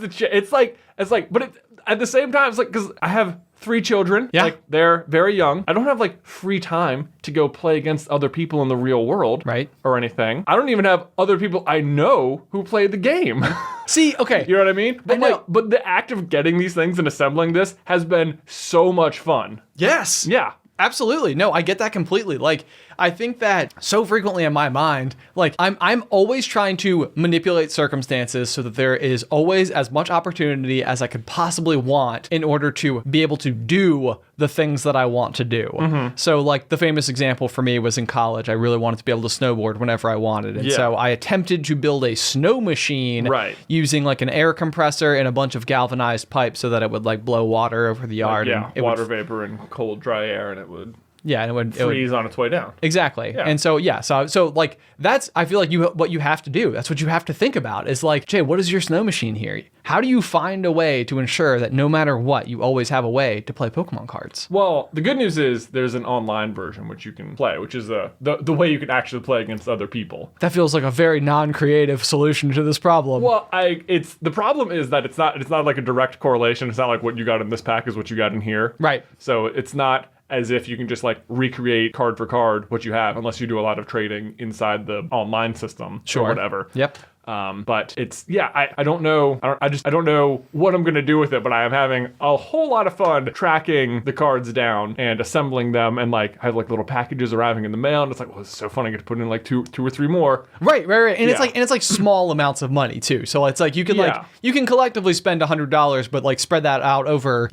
the same time, it's like, because I have 3 children. Yeah. Like, they're very young. I don't have, like, free time to go play against other people in the real world. Right. Or anything. I don't even have other people I know who play the game. See, okay. You know what I mean? But, I know. but the act of getting these things and assembling this has been so much fun. Yes. Yeah. Absolutely. No, I get that completely. Like, I think that so frequently in my mind, like I'm always trying to manipulate circumstances so that there is always as much opportunity as I could possibly want in order to be able to do the things that I want to do. Mm-hmm. So like the famous example for me was in college. I really wanted to be able to snowboard whenever I wanted. And so I attempted to build a snow machine using like an air compressor and a bunch of galvanized pipes so that it would like blow water over the yard. Water vapor and cold, dry air, and it would... Yeah, and it would freeze on its way down. Exactly. Yeah. And so so like that's, I feel like what you have to do. That's what you have to think about is like, Jay, what is your snow machine here? How do you find a way to ensure that no matter what, you always have a way to play Pokemon cards? Well, the good news is there's an online version which you can play, which is the way you can actually play against other people. That feels like a very non-creative solution to this problem. Well, the problem is that it's not like a direct correlation. It's not like what you got in this pack is what you got in here. Right. So it's not as if you can just like recreate card for card what you have, unless you do a lot of trading inside the online system or whatever. Yep. But it's, I don't know. I don't know what I'm going to do with it, but I am having a whole lot of fun tracking the cards down and assembling them. And like, I have like little packages arriving in the mail and it's like, well, it's so fun. I get to put in like two or three more. Right. And it's like small amounts of money too. So it's like, you can collectively spend $100, but like spread that out over,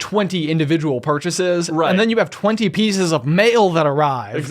20 individual purchases, right? And then you have 20 pieces of mail that arrive.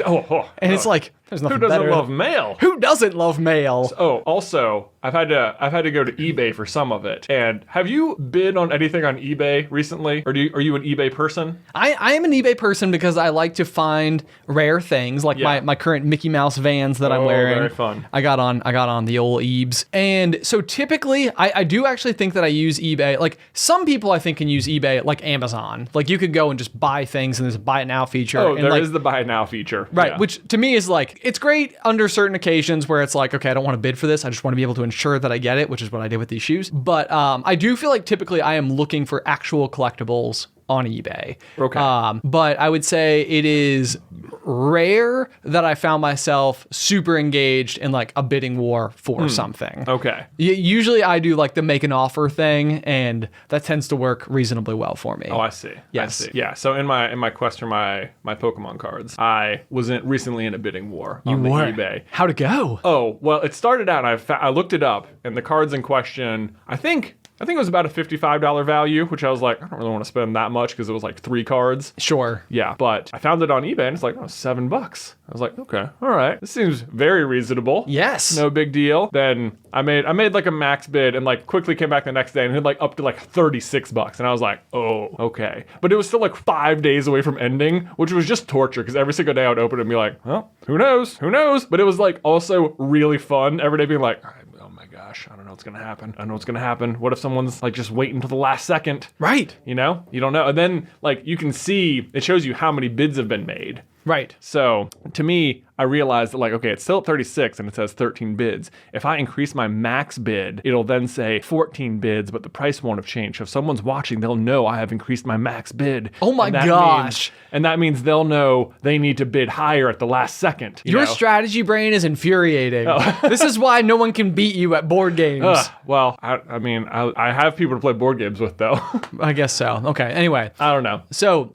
It's like, there's nothing better. Who doesn't love mail? Who doesn't love mail? Also, I've had to go to eBay for some of it. And have you bid on anything on eBay recently, or are you an eBay person? I am an eBay person because I like to find rare things, like my current Mickey Mouse Vans that I'm wearing. Very fun. I got on the old Ebes, and so typically I do actually think that I use eBay. Like some people I think can use eBay like Amazon. Like you could go and just buy things, and there's a buy it now feature. There is the buy it now feature, right? Yeah. Which to me is like, it's great under certain occasions where it's like, okay, I don't want to bid for this. I just want to be able to ensure that I get it, which is what I did with these shoes. But I do feel like typically I am looking for actual collectibles on eBay. Okay. But I would say it is rare that I found myself super engaged in like a bidding war for something. Okay. Usually I do like the make an offer thing, and that tends to work reasonably well for me. Oh, I see. Yes. I see. Yeah. So in my quest for my Pokemon cards, I was recently in a bidding war on eBay. How'd it go? Oh, well, it started out, I looked it up, and the cards in question, I think I think it was about a $55 value, which I was like, I don't really want to spend that much because it was like 3 cards. Sure. Yeah, but I found it on eBay and it's like, oh, $7. I was like, okay, all right. This seems very reasonable. Yes. No big deal. Then I made like a max bid and like quickly came back the next day and hit like up to like $36. And I was like, oh, okay. But it was still like 5 days away from ending, which was just torture because every single day I would open it and be like, well, who knows? Who knows? But it was like also really fun every day being like, oh my gosh, I don't know what's gonna happen. I don't know what's gonna happen. What if someone's like just waiting until the last second? Right. You know? You don't know. And then like you can see, it shows you how many bids have been made. Right. So to me, I realized that like, okay, it's still at 36 and it says 13 bids. If I increase my max bid, it'll then say 14 bids, but the price won't have changed. So if someone's watching, they'll know I have increased my max bid. Oh my gosh. And that means they'll know they need to bid higher at the last second. Your strategy brain is infuriating. Oh. This is why no one can beat you at board games. Well, I mean, I have people to play board games with though. I guess so. Okay. Anyway. I don't know. So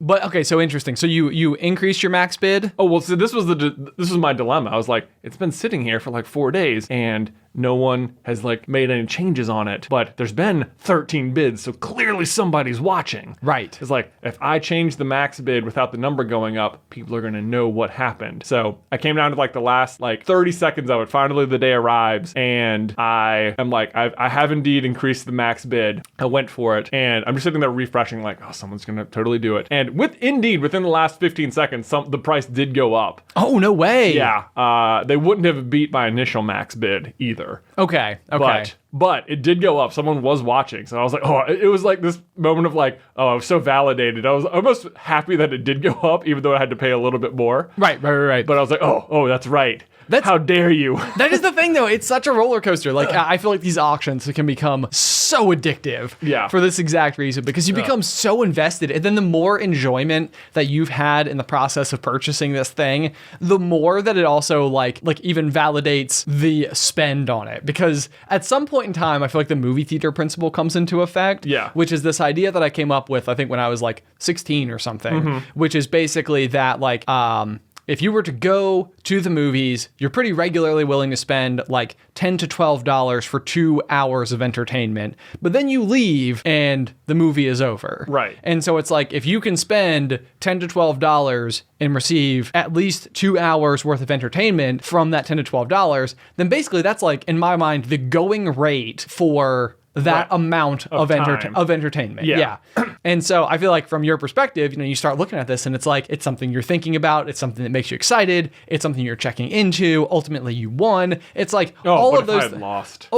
interesting. So you increased your max bid? Oh, well, so this was my dilemma. I was like, it's been sitting here for like 4 days and no one has like made any changes on it, but there's been 13 bids, so clearly somebody's watching. Right. It's like, if I change the max bid without the number going up, people are gonna know what happened. So I came down to like the last like 30 seconds of it. Finally the day arrives and I am like, I have indeed increased the max bid. I went for it and I'm just sitting there refreshing like, oh, someone's gonna totally do it. And within the last 15 seconds, the price did go up. Oh, no way. Yeah. They wouldn't have beat my initial max bid either. Okay. But it did go up. Someone was watching. So I was like, oh, it was like this moment of like, oh, I was so validated. I was almost happy that it did go up, even though I had to pay a little bit more. Right. But I was like, oh, that's right. How dare you? That is the thing, though. It's such a roller coaster. Like, I feel like these auctions can become so addictive for this exact reason, because you become so invested. And then the more enjoyment that you've had in the process of purchasing this thing, the more that it also like even validates the spend on it. Because at some point in time, I feel like the movie theater principle comes into effect, which is this idea that I came up with, I think when I was like 16 or something, which is basically that like, if you were to go to the movies, you're pretty regularly willing to spend like $10 to $12 for 2 hours of entertainment, but then you leave and the movie is over. Right. And so it's like, if you can spend $10 to $12 and receive at least 2 hours worth of entertainment from that $10 to $12, then basically that's like, in my mind, the going rate for that amount of entertainment. Yeah. And so I feel like from your perspective, you start looking at this and it's like, it's something you're thinking about. It's something that makes you excited. It's something you're checking into. Ultimately you won. It's like all of those. I had lost.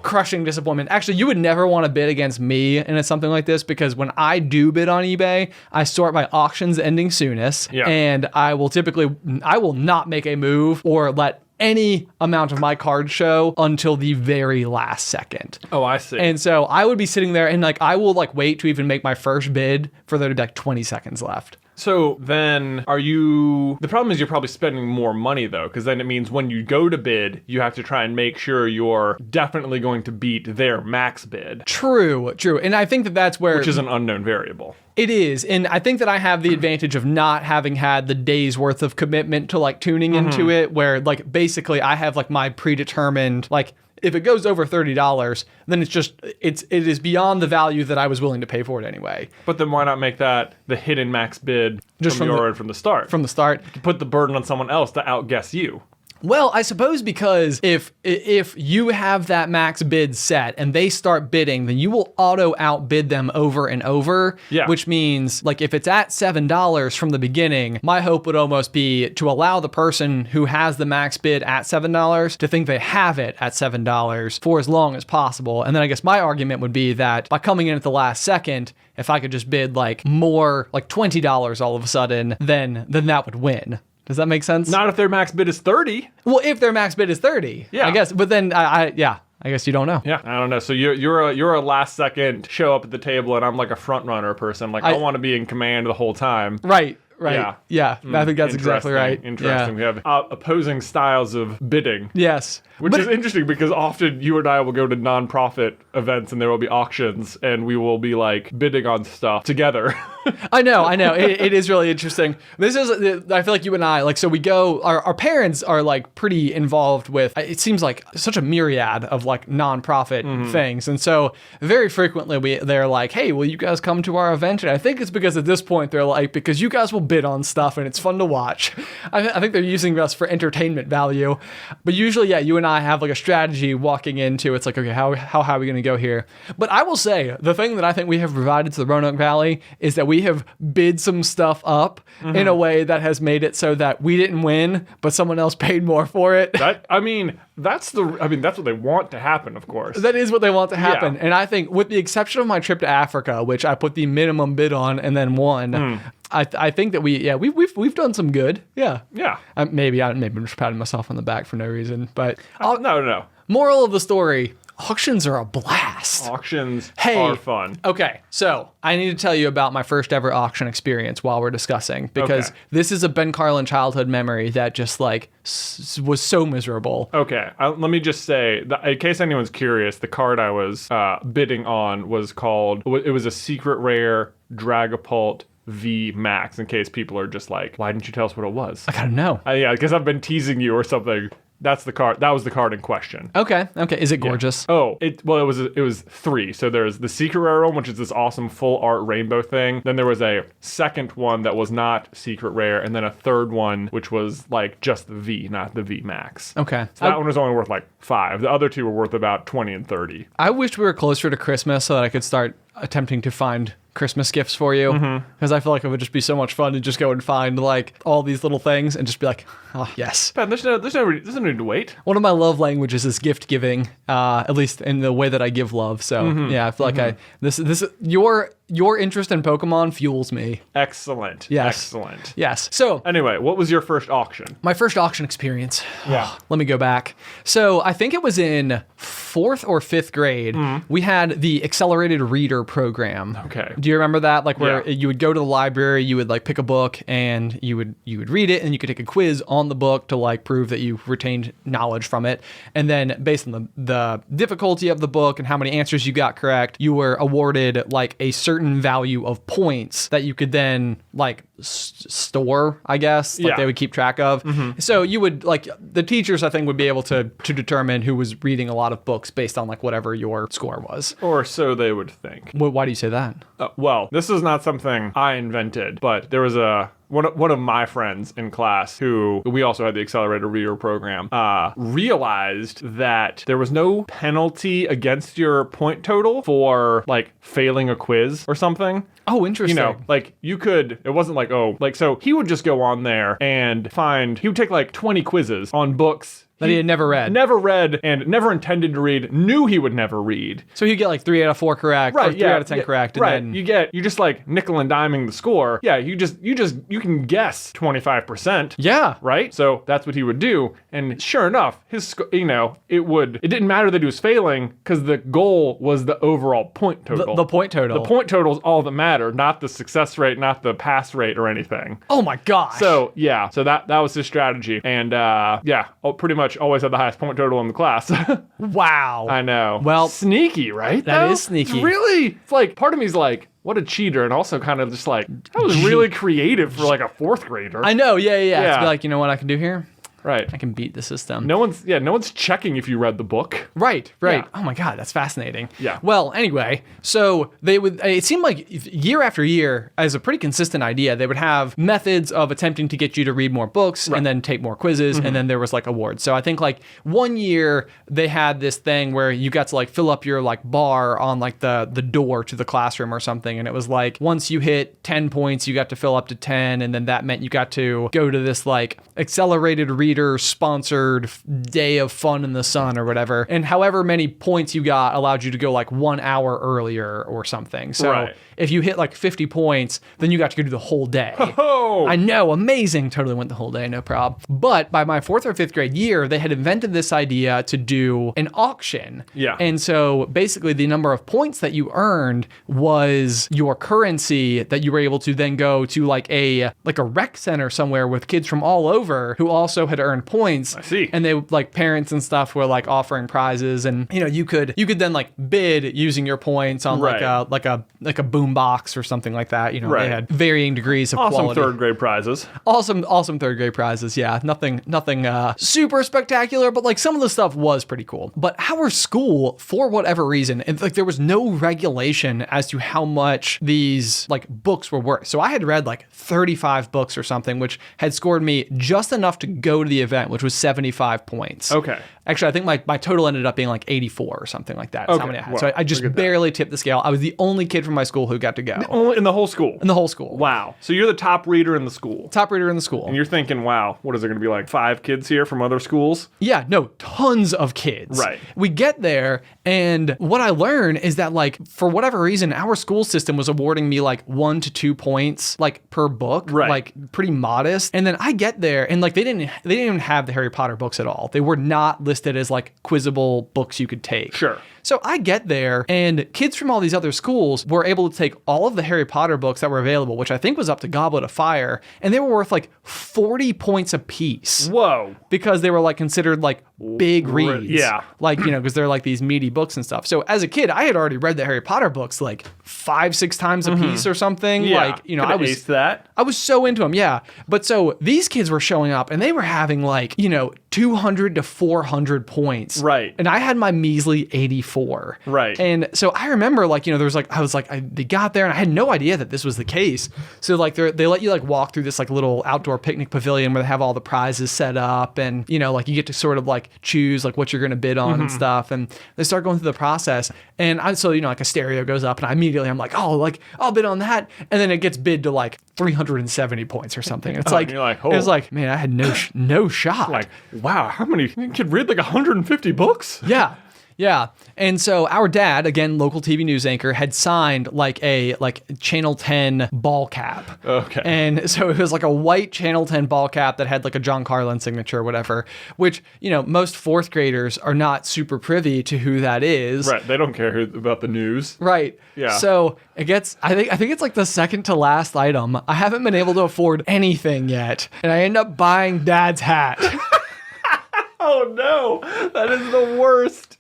Crushing disappointment. Actually, you would never want to bid against me in something like this, because when I do bid on eBay, I sort by auctions ending soonest. Yeah. And I will not make a move or let any amount of my card show until the very last second. Oh, I see. And so I would be sitting there and like, I will like wait to even make my first bid for there to be like 20 seconds left. So then the problem is you're probably spending more money though, because then it means when you go to bid, you have to try and make sure you're definitely going to beat their max bid. True. And I think that's where... Which is an unknown variable. It is. And I think that I have the advantage of not having had the day's worth of commitment to like tuning into it, where like basically I have like my predetermined, like, if it goes over $30, then it is beyond the value that I was willing to pay for it anyway. But then why not make that the hidden max bid just from the start? From the start. Put the burden on someone else to outguess you. Well, I suppose because if you have that max bid set and they start bidding, then you will auto outbid them over and over. Yeah. Which means, like, if it's at $7 from the beginning, my hope would almost be to allow the person who has the max bid at $7 to think they have it at $7 for as long as possible. And then I guess my argument would be that by coming in at the last second, if I could just bid like more, like $20 all of a sudden, then that would win. Does that make sense? Not if their max bid is 30. Well, if their max bid is 30, I guess. But then I guess you don't know. Yeah, I don't know. So you're a last second show up at the table, and I'm like a front runner person. Like I want to be in command the whole time. Right. Yeah. I think that's exactly right. Interesting. Yeah. We have opposing styles of bidding. Yes. Which is interesting because often you and I will go to nonprofit events and there will be auctions and we will be like bidding on stuff together. I know. It is really interesting. This is, I feel like you and I, like, so we go, our parents are like pretty involved with, it seems like such a myriad of like nonprofit things. And so very frequently they're like, hey, will you guys come to our event? And I think it's because at this point they're like, because you guys will bid on stuff and it's fun to watch. I think they're using us for entertainment value. But usually, yeah, you and I have like a strategy walking into, it's like, okay, how high are we going to go here? But I will say, the thing that I think we have provided to the Roanoke Valley is that we have bid some stuff up in a way that has made it so that we didn't win, but someone else paid more for it. That's what they want to happen, of course. That is what they want to happen. Yeah. And I think with the exception of my trip to Africa, which I put the minimum bid on and then won, I think that we've done some good. Yeah. Yeah. Maybe I'm just patting myself on the back for no reason, but No. moral of the story, auctions are a blast. Auctions Hey. are fun. Okay, so I need to tell you about my first ever auction experience while we're discussing, because this is a Ben Carlin childhood memory that just like was so miserable. Okay, let me just say, in case anyone's curious, the card I was bidding on was it was a secret rare Dragapult V Max, in case people are just like, why didn't you tell us what it was? I gotta know. Yeah, because I've been teasing you or something. That's the card. That was the card in question. Okay. Is it gorgeous? Yeah. Oh, it was 3. So there's the secret rare one, which is this awesome full art rainbow thing. Then there was a second one that was not secret rare, and then a third one which was like just the V, not the V Max. Okay. So that one was only worth like 5. The other 2 were worth about 20 and 30. I wish we were closer to Christmas so that I could start attempting to find Christmas gifts for you, because I feel like it would just be so much fun to just go and find like all these little things and just be like, oh yes. But there's no need to wait. One of my love languages is gift giving, at least in the way that I give love. So yeah, I feel like your interest in Pokemon fuels me. Excellent. Yes. Excellent. Yes. So anyway, what was your first auction? my first auction experience. Yeah. Let me go back. So I think it was in 4th or 5th grade. We had the accelerated reader program. Okay. Do you remember that? Like where Yeah. you would go to the library, you would like pick a book and you would read it, and you could take a quiz on the book to like prove that you retained knowledge from it. And then based on the difficulty of the book and how many answers you got correct, you were awarded like a certain value of points that you could then like store, I guess, like they would keep track of. So you would like, the teachers I think would be able to determine who was reading a lot of books based on like whatever your score was. Or so they would think. Why do you say that? Well, this is not something I invented, but there was one of my friends in class who we also had the accelerated reader program, realized that there was no penalty against your point total for like failing a quiz or something. Oh, interesting. You know, like you could, it wasn't like, so he would just go on there and he would take like 20 quizzes on books that he had never read. Never read and never intended to read, knew he would never read. So you get like 3 out of 4 correct, right? or 3 out of 10 correct. Right. And then You just like nickel and diming the score. Yeah. You can guess 25%. Yeah. Right. So that's what he would do. And sure enough, his, it didn't matter that he was failing because the goal was the overall point total. The point total. The point total is all that mattered, not the success rate, not the pass rate or anything. Oh my gosh. So yeah, that was his strategy, and pretty much always had the highest point total in the class. Wow. I know. Well, sneaky, right? That is sneaky. It's like part of me's like, what a cheater, and also kind of just like, that was really creative for like a 4th grader. I know. Yeah. To be like, you know what I can do here? Right. I can beat the system. No one's checking if you read the book. Right. Yeah. Oh my God, that's fascinating. Yeah. Well, anyway, so it seemed like year after year, as a pretty consistent idea, they would have methods of attempting to get you to read more books and then take more quizzes, and then there was like awards. So I think like one year they had this thing where you got to like fill up your like bar on like the door to the classroom or something, and it was like once you hit 10 points, you got to fill up to 10, and then that meant you got to go to this like accelerated reader sponsored day of fun in the sun or whatever, and however many points you got allowed you to go like 1 hour earlier or something. So if you hit like 50 points, then you got to go do the whole day. Oh, I know, amazing. Totally went the whole day, no problem. But by my 4th or 5th grade year, they had invented this idea to do an auction. Yeah. And so basically the number of points that you earned was your currency that you were able to then go to like a rec center somewhere with kids from all over who also had earned points. I see. And they like parents and stuff were like offering prizes, and you could then like bid using your points on like a boom boombox or something like that. You know, Right. they had varying degrees of Awesome quality. third grade prizes. Awesome third grade prizes. Yeah, nothing super spectacular, but like some of the stuff was pretty cool. But our school, for whatever reason, like there was no regulation as to how much these like books were worth. So I had read like 35 books or something, which had scored me just enough to go to the event, which was 75 points. Okay. Actually, I think my total ended up being like 84 or something like that. That's how Okay, many I had. well, So I just look at that. barely tipped the scale. I was the only kid from my school who got to go. Only in the whole school. In the whole school. Wow. So you're the top reader in the school. Top reader in the school. And you're thinking, wow, what is there going to be like 5 kids here from other schools? Yeah, no, tons of kids. Right. We get there, and what I learn is that, like, for whatever reason, our school system was awarding me like 1 to 2 points, like per book, Right. like pretty modest. And then I get there, and like they didn't even have the Harry Potter books at all. They were not listed as like quizzable books you could take. Sure. So I get there, and kids from all these other schools were able to take all of the Harry Potter books that were available, which I think was up to Goblet of Fire, and they were worth like 40 points a piece. Whoa. Because they were like considered like big reads. Yeah. Like, you know, because they're like these meaty books and stuff. So as a kid, I had already read the Harry Potter books like 5-6 times a piece or something. Yeah. Like, you know, Coulda aced that. I was so into them, yeah. But so these kids were showing up and they were having like, you know, 200 to 400 points. Right. And I had my measly 84. Right. And so I remember like, you know, there was like, they got there and I had no idea that this was the case. So like they let you like walk through this like little outdoor picnic pavilion where they have all the prizes set up and, you know, like you get to sort of like choose like what you're going to bid on and stuff. And they start going through the process. And so, you know, like a stereo goes up and I'm like, oh, like I'll bid on that. And then it gets bid to like 370 points or something. It's like, you're like, it was oh. like, man, I had no shot. Like, wow, how many? You could read like 150 books? Yeah. Yeah. And so our dad, again, local TV news anchor, had signed like a Channel 10 ball cap. Okay. And so it was like a white Channel 10 ball cap that had like a John Carlin signature or whatever, which, you know, most fourth graders are not super privy to who that is. Right. They don't care about the news. Right. Yeah. So it gets, I think it's like the second to last item. I haven't been able to afford anything yet. And I end up buying Dad's hat. Oh no, that is the worst.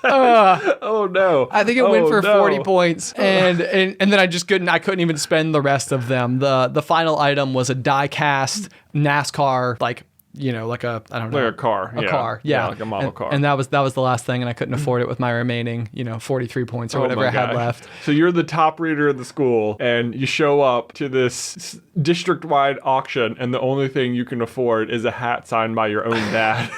Oh no. I think it went for 40 points, and then I couldn't even spend the rest of them. The final item was a die cast NASCAR, like, you know, like a, I don't know. Like a car. A car, yeah. Like a model car. And that was the last thing, and I couldn't afford it with my remaining, you know, 43 points or whatever my I had gosh. left. So you're the top reader in the school, and you show up to this district-wide auction, and the only thing you can afford is a hat signed by your own dad.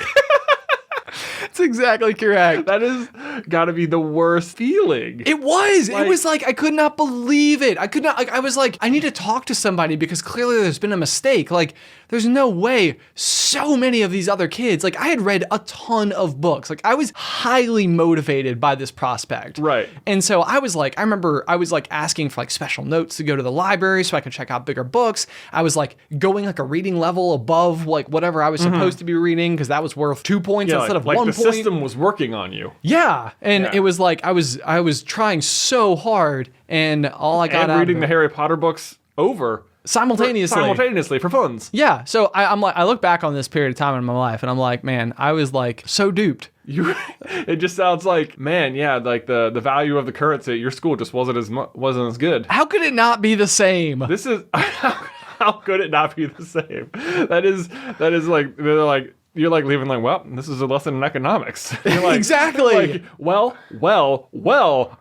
That's exactly correct. That is gotta be the worst feeling. It was. Like- It was like, I could not believe it. I could not, like, I was like, I need to talk to somebody because clearly there's been a mistake. Like, there's no way so many of these other kids, like, I had read a ton of books. Like, I was highly motivated by this prospect. Right. And so I was like, I remember I was like asking for like special notes to go to the library so I could check out bigger books. I was like going like a reading level above like whatever I was supposed to be reading because that was worth 2 points Yeah, instead of like 1 the point. system was working on you. Yeah, and Yeah. it was like I was trying so hard, and all I got And out reading of the it, Harry Potter books over. simultaneously. For funds. Yeah, so I look back on this period of time in my life, and I'm like, man, I was like so duped. It just sounds like, man, yeah, like the value of the currency at your school just wasn't as good. How could it not be the same? This is how could it not be the same? That is like they're like you're like leaving like, well, this is a lesson in economics. You're like, Exactly. Like, well,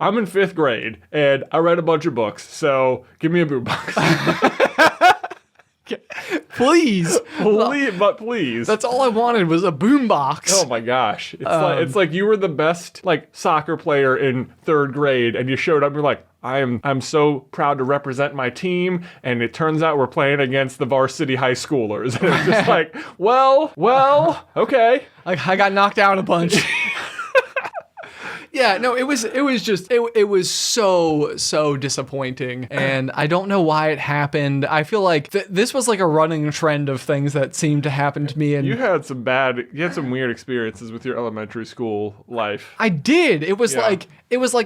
I'm in 5th grade and I read a bunch of books, so give me a boombox. Please. Please. That's all I wanted was a boombox. Oh my gosh. It's like you were the best like soccer player in 3rd grade and you showed up and you're like, I'm so proud to represent my team, and it turns out we're playing against the varsity high schoolers. And it's just like, well, okay. Like I got knocked out a bunch. Yeah, no, it was so disappointing, and I don't know why it happened. I feel like this was like a running trend of things that seemed to happen to me, and You had some weird experiences with your elementary school life. I did. It was Yeah. like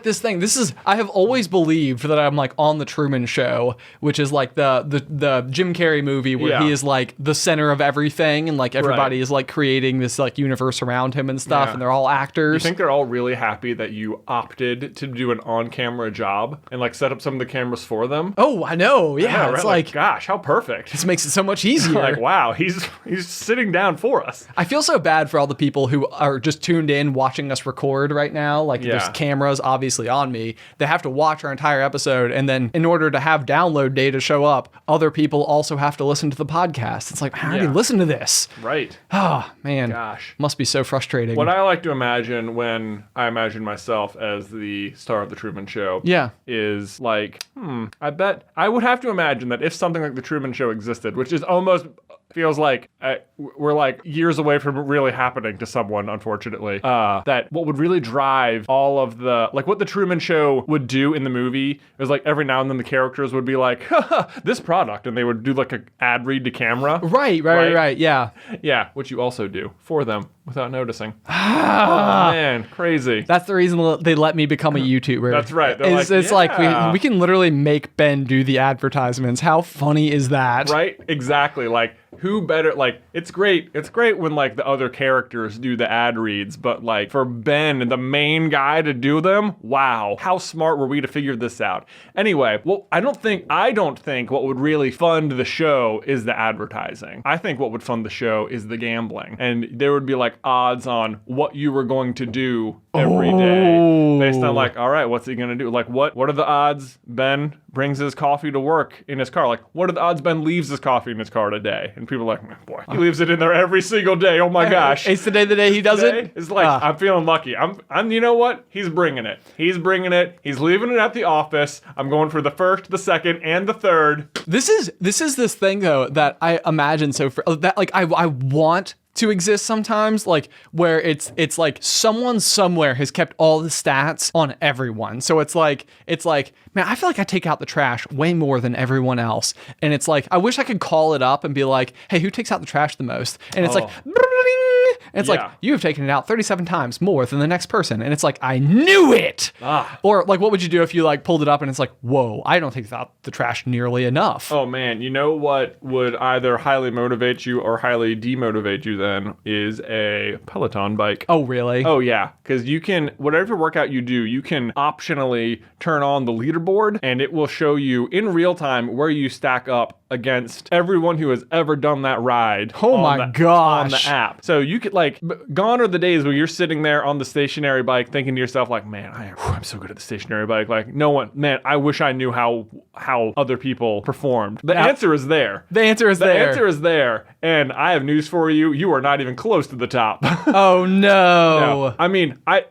this thing. I have always believed that I'm like on the Truman Show, which is like the Jim Carrey movie where Yeah. he is like the center of everything, and like everybody Right. is like creating this like universe around him and stuff, Yeah. and they're all actors. I think they're all really happy that you opted to do an on-camera job and like set up some of the cameras for them. Oh, I know. Yeah, Yeah, it's right? like gosh, how perfect. this makes it so much easier. Like, wow, he's sitting down for us. I feel so bad for all the people who are just tuned in watching us record right now. Like there's Yeah. cameras obviously on me. They have to watch our entire episode, and then in order to have download data show up, other people also have to listen to the podcast. It's like, how do you Yeah. listen to this? Right. Oh, man. Gosh. Must be so frustrating. What I like to imagine when I imagine myself as the star of the Truman Show Yeah. is like, I bet I would have to imagine that if something like the Truman Show existed, which is almost feels like we're like years away from it really happening to someone, unfortunately, that what would really drive all of the, like what the Truman Show would do in the movie is like every now and then the characters would be like, this product, and they would do like an ad read to camera. Right. Yeah. Yeah, which you also do for them without noticing. Oh, man, crazy. That's the reason they let me become a YouTuber. That's right. They're It's like, like yeah. we can literally make Ben do the advertisements. How funny is that? Right? Exactly. Like, who better? Like, it's great. It's great when like the other characters do the ad reads, but like for Ben, the main guy, to do them, wow, how smart were we to figure this out? Anyway, well, I don't think what would really fund the show is the advertising. I think what would fund the show is the gambling, and there would be like odds on what you were going to do every day based on like, all right, what's he gonna do? Like, what are the odds Ben brings his coffee to work in his car? Like, what are the odds Ben leaves his coffee in his car today? And people are like, boy, he leaves it in there every single day. Oh my gosh. It's the day he does it. It's like, I'm feeling lucky. I'm, you know what? He's bringing it. He's bringing it. He's leaving it at the office. I'm going for the first, the second, and the third. This is this thing though that I imagine that like I want to exist sometimes, like where it's like someone somewhere has kept all the stats on everyone. So it's like, man, I feel like I take out the trash way more than everyone else. And it's like, I wish I could call it up and be like, hey, who takes out the trash the most? And it's like, and it's like, you have taken it out 37 times more than the next person. And it's like, I knew it. Or like, what would you do if you like pulled it up and it's like, whoa, I don't take out the trash nearly enough. Oh man, you know what would either highly motivate you or highly demotivate you then is a Peloton bike. Oh, really? Oh yeah, because you can, whatever workout you do, you can optionally turn on the leaderboard and it will show you in real time where you stack up against everyone who has ever done that ride. Oh my gosh. On the app. So you could like, gone are the days where you're sitting there on the stationary bike thinking to yourself like, man, I'm so good at the stationary bike. Like no one, man, I wish I knew how other people performed. The answer is there. The answer is there. And I have news for you. You are not even close to the top. Oh no. I mean, I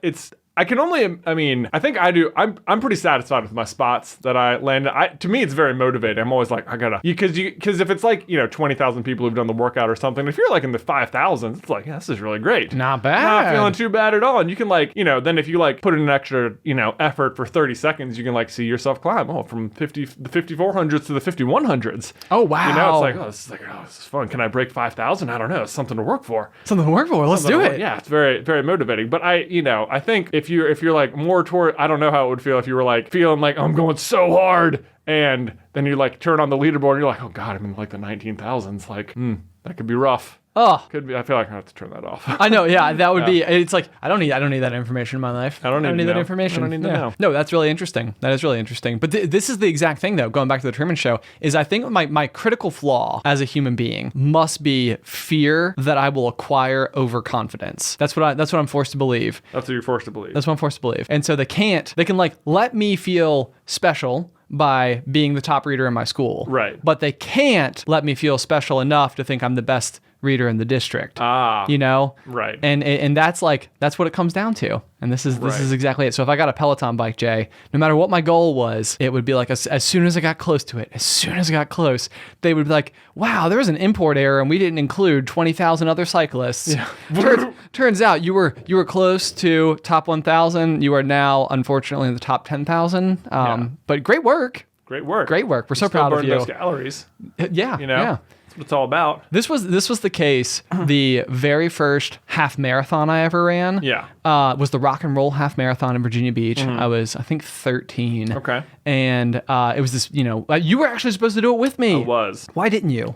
think I do. I'm pretty satisfied with my spots that I landed. To me, it's very motivating. I'm always like, I gotta, because if it's like, 20,000 people who've done the workout or something, if you're like in the 5,000s, it's like, yeah, this is really great. Not bad. Not feeling too bad at all. And you can like, then if you like put in an extra, effort for 30 seconds, you can like see yourself climb, from the 5400s to the 5100s. Oh, wow. It's like, this is fun. Can I break 5,000? I don't know. It's something to work for. Let's do it. Yeah, it's very, very motivating. But I think if you're like more toward, I don't know how it would feel if you were like feeling like I'm going so hard, and then you like turn on the leaderboard and you're like, oh god, I'm in like the 19,000s. Like, that could be rough. Oh, could be. I feel like I have to turn that off. I know. Yeah, that would be. It's like I don't need that information in my life. I don't need that information. I don't need to know. No, that's really interesting. That is really interesting. But this is the exact thing, though. Going back to the Truman Show, is I think my critical flaw as a human being must be fear that I will acquire overconfidence. That's what I'm forced to believe. That's what you're forced to believe. That's what I'm forced to believe. And so they can like let me feel special by being the top reader in my school. Right. But they can't let me feel special enough to think I'm the best reader in the district. Right. And that's what it comes down to. And this is exactly it. So if I got a Peloton bike, Jay, no matter what my goal was, it would be like as soon as I got close to it, they would be like, wow, there was an import error and we didn't include 20,000 other cyclists. Yeah. Turns out you were close to top 1,000. You are now unfortunately in the top 10,000. But great work. We're so proud of you. Those calories. Yeah. Yeah. That's what it's all about. This was the case. The very first half marathon I ever ran. Yeah. Was the rock and roll half marathon in Virginia Beach. I was, I think, 13. Okay. And it was this, you were actually supposed to do it with me. I was. Why didn't you?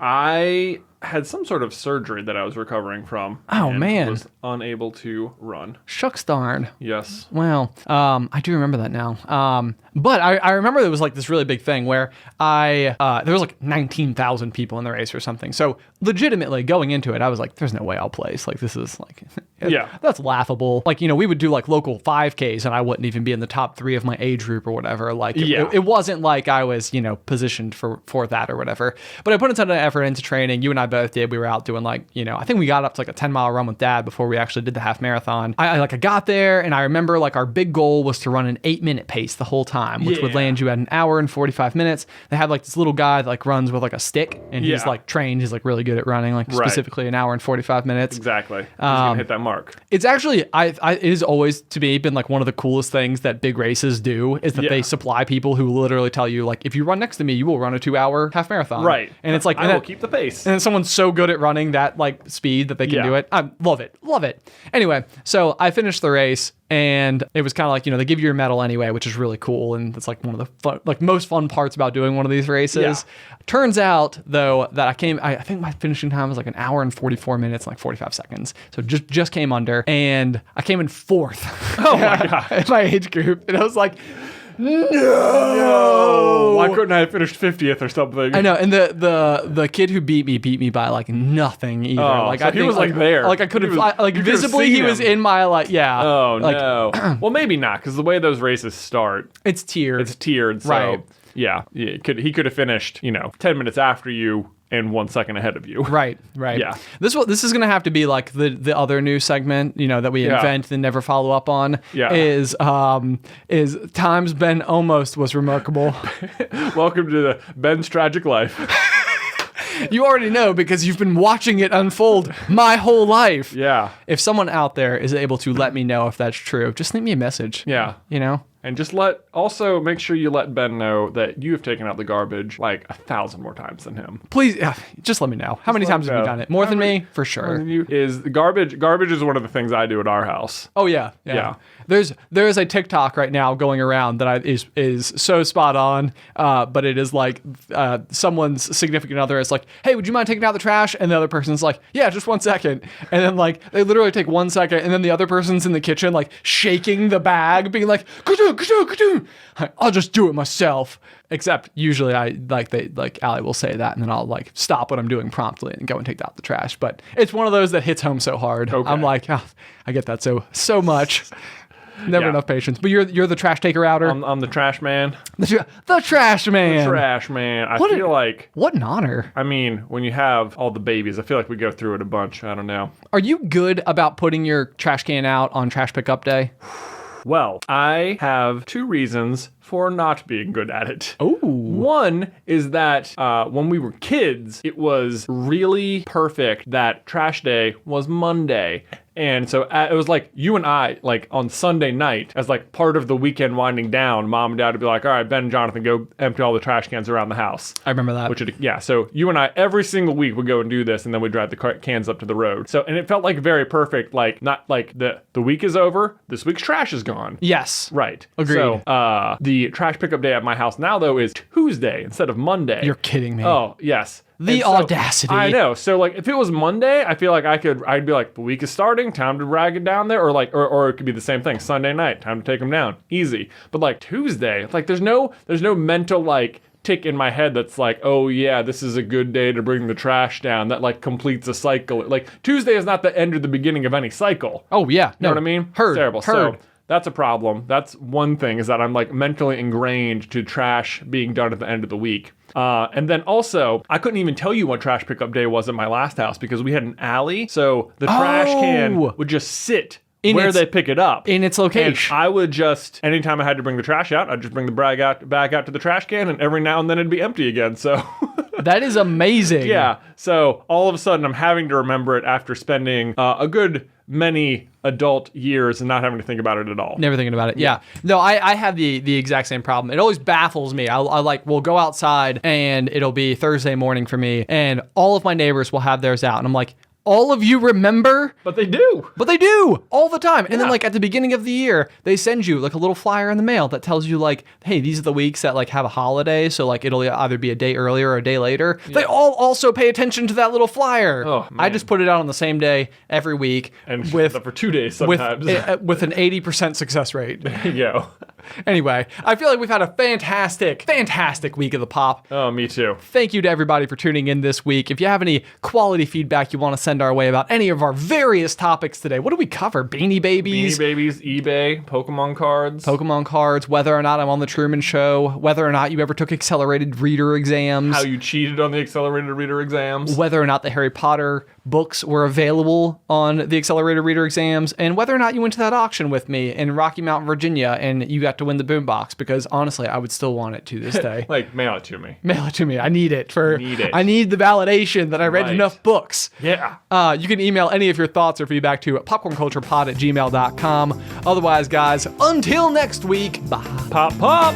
had some sort of surgery that I was recovering from. Oh, and man. was unable to run. Shucks darn. Yes. Well, I do remember that now. But I remember there was like this really big thing where there was like 19,000 people in the race or something. So legitimately going into it, I was like, there's no way I'll place. Like, this is like, that's laughable. Like, we would do like local 5Ks and I wouldn't even be in the top 3 of my age group or whatever. Like, it wasn't like I was, positioned for that or whatever. But I put a ton of effort into training. You and I both did. We were out doing like, I think we got up to like a 10-mile run with Dad before we actually did the half marathon. I got there and I remember like our big goal was to run an 8-minute pace the whole time, which would land you at an hour and 45 minutes. They have like this little guy that like runs with like a stick and he's like trained. He's like really good at running, like specifically an hour and 45 minutes. Exactly. He's gonna hit that mark. It's actually, it is always to me been like one of the coolest things that big races do is that they supply people who literally tell you like, if you run next to me, you will run a 2-hour half marathon. Right. And it's like, I will keep the pace. And then someone's so good at running that like speed that they can do it. I love it. Love it. Anyway, so I finished the race. And it was kind of like, they give you your medal anyway, which is really cool. And it's like one of the most fun parts about doing one of these races. Yeah. Turns out, though, that I think my finishing time was like an hour and 44 minutes and like 45 seconds. So just came under. And I came in 4th. Oh, my God. In my age group. And I was like, no. Why couldn't I have finished 50th or something? I know, and the kid who beat me by like nothing either. Oh, like so I he think, was like there. Like I could have like visibly he was in my like Oh like, no. Well, maybe not because the way those races start, it's tiered. It's tiered. So, right. Yeah. He could have finished 10 minutes after you and 1 second ahead of you. Right. Yeah. This is gonna have to be like the other new segment, that we invent and never follow up on. Yeah. Is times Ben almost was remarkable. Welcome to Ben's tragic life. You already know because you've been watching it unfold my whole life. Yeah. If someone out there is able to let me know if that's true, just leave me a message. Yeah. And just also make sure you let Ben know that you have taken out the garbage like 1,000 more times than him. Please, just let me know. How many times have you done it? More than me? For sure. Is the garbage is one of the things I do at our house. Oh, yeah. There's a TikTok right now going around that is so spot on, but it is like someone's significant other is like, hey, would you mind taking out the trash? And the other person's like, yeah, just 1 second. And then like they literally take 1 second, and then the other person's in the kitchen like shaking the bag, being like, I'll just do it myself. Except usually Allie will say that, and then I'll like stop what I'm doing promptly and go and take out the trash. But it's one of those that hits home so hard. Okay. I'm like, I get that so much. Never enough patience. But you're the trash taker outer. I'm the trash man. The trash man. The trash man. I feel like what an honor. I mean, when you have all the babies, I feel like we go through it a bunch. I don't know. Are you good about putting your trash can out on trash pickup day? Well, I have 2 reasons for not being good at it. Oh. One is that when we were kids, it was really perfect that trash day was Monday. And so it was like you and I, like on Sunday night, as like part of the weekend winding down, Mom and Dad would be like, all right, Ben and Jonathan, go empty all the trash cans around the house. I remember that. So you and I, every single week, would go and do this, and then we'd drive the cans up to the road. So, and it felt like very perfect, like not like the week is over, this week's trash is gone. Yes. Right. Agreed. So the trash pickup day at my house now, though, is Tuesday instead of Monday. You're kidding me. Oh, yes. The audacity. I know. So like if it was Monday, I feel like I'd be like, the week is starting, time to drag it down there, or like or it could be the same thing, Sunday night, time to take them down. Easy. But like Tuesday, like there's no mental like tick in my head that's like, oh yeah, this is a good day to bring the trash down. That like completes a cycle. Like Tuesday is not the end or the beginning of any cycle. Oh yeah. You know what I mean? Heard. It's terrible. Heard. So that's a problem. That's one thing, is that I'm like mentally ingrained to trash being done at the end of the week. And then also, I couldn't even tell you what trash pickup day was at my last house because we had an alley. So the trash can would just sit where they pick it up. In its location. And I would just, anytime I had to bring the trash out, I'd just bring the bag out to the trash can, and every now and then it'd be empty again. So that is amazing. Yeah. So all of a sudden, I'm having to remember it after spending a good many adult years and not having to think about it at all. Never thinking about it. Yeah. No, I have the exact same problem. It always baffles me. We'll go outside and it'll be Thursday morning for me, and all of my neighbors will have theirs out, and I'm like, all of you remember. But they do. But they do all the time. And then Yeah. like at the beginning of the year, they send you like a little flyer in the mail that tells you like, hey, these are the weeks that like have a holiday. So like it'll either be a day earlier or a day later. They all also pay attention to that little flyer. Oh, I man. just put it out on the same day every week And with for 2 days with sometimes. with an 80% success rate. Yo. Anyway, I feel like we've had a fantastic week of the pop. Oh, me too. Thank you to everybody for tuning in this week. If you have any quality feedback you want to send our way about any of our various topics today, what did we cover? Beanie Babies? Beanie Babies, eBay, Pokemon cards. Pokemon cards, whether or not I'm on the Truman Show, whether or not you ever took accelerated reader exams, How you cheated on the accelerated reader exams. whether or not the Harry Potter books were available on the accelerated reader exams, and whether or not you went to that auction with me in Rocky Mount, Virginia, and you got to win the boombox, because honestly, I would still want it to this day. Like, mail it to me. Mail it to me. I need it for. Need it. I need the validation that I read Right. enough books. Yeah. You can email any of your thoughts or feedback to popcornculturepod@gmail.com. Otherwise, guys, until next week, bye. Pop, pop.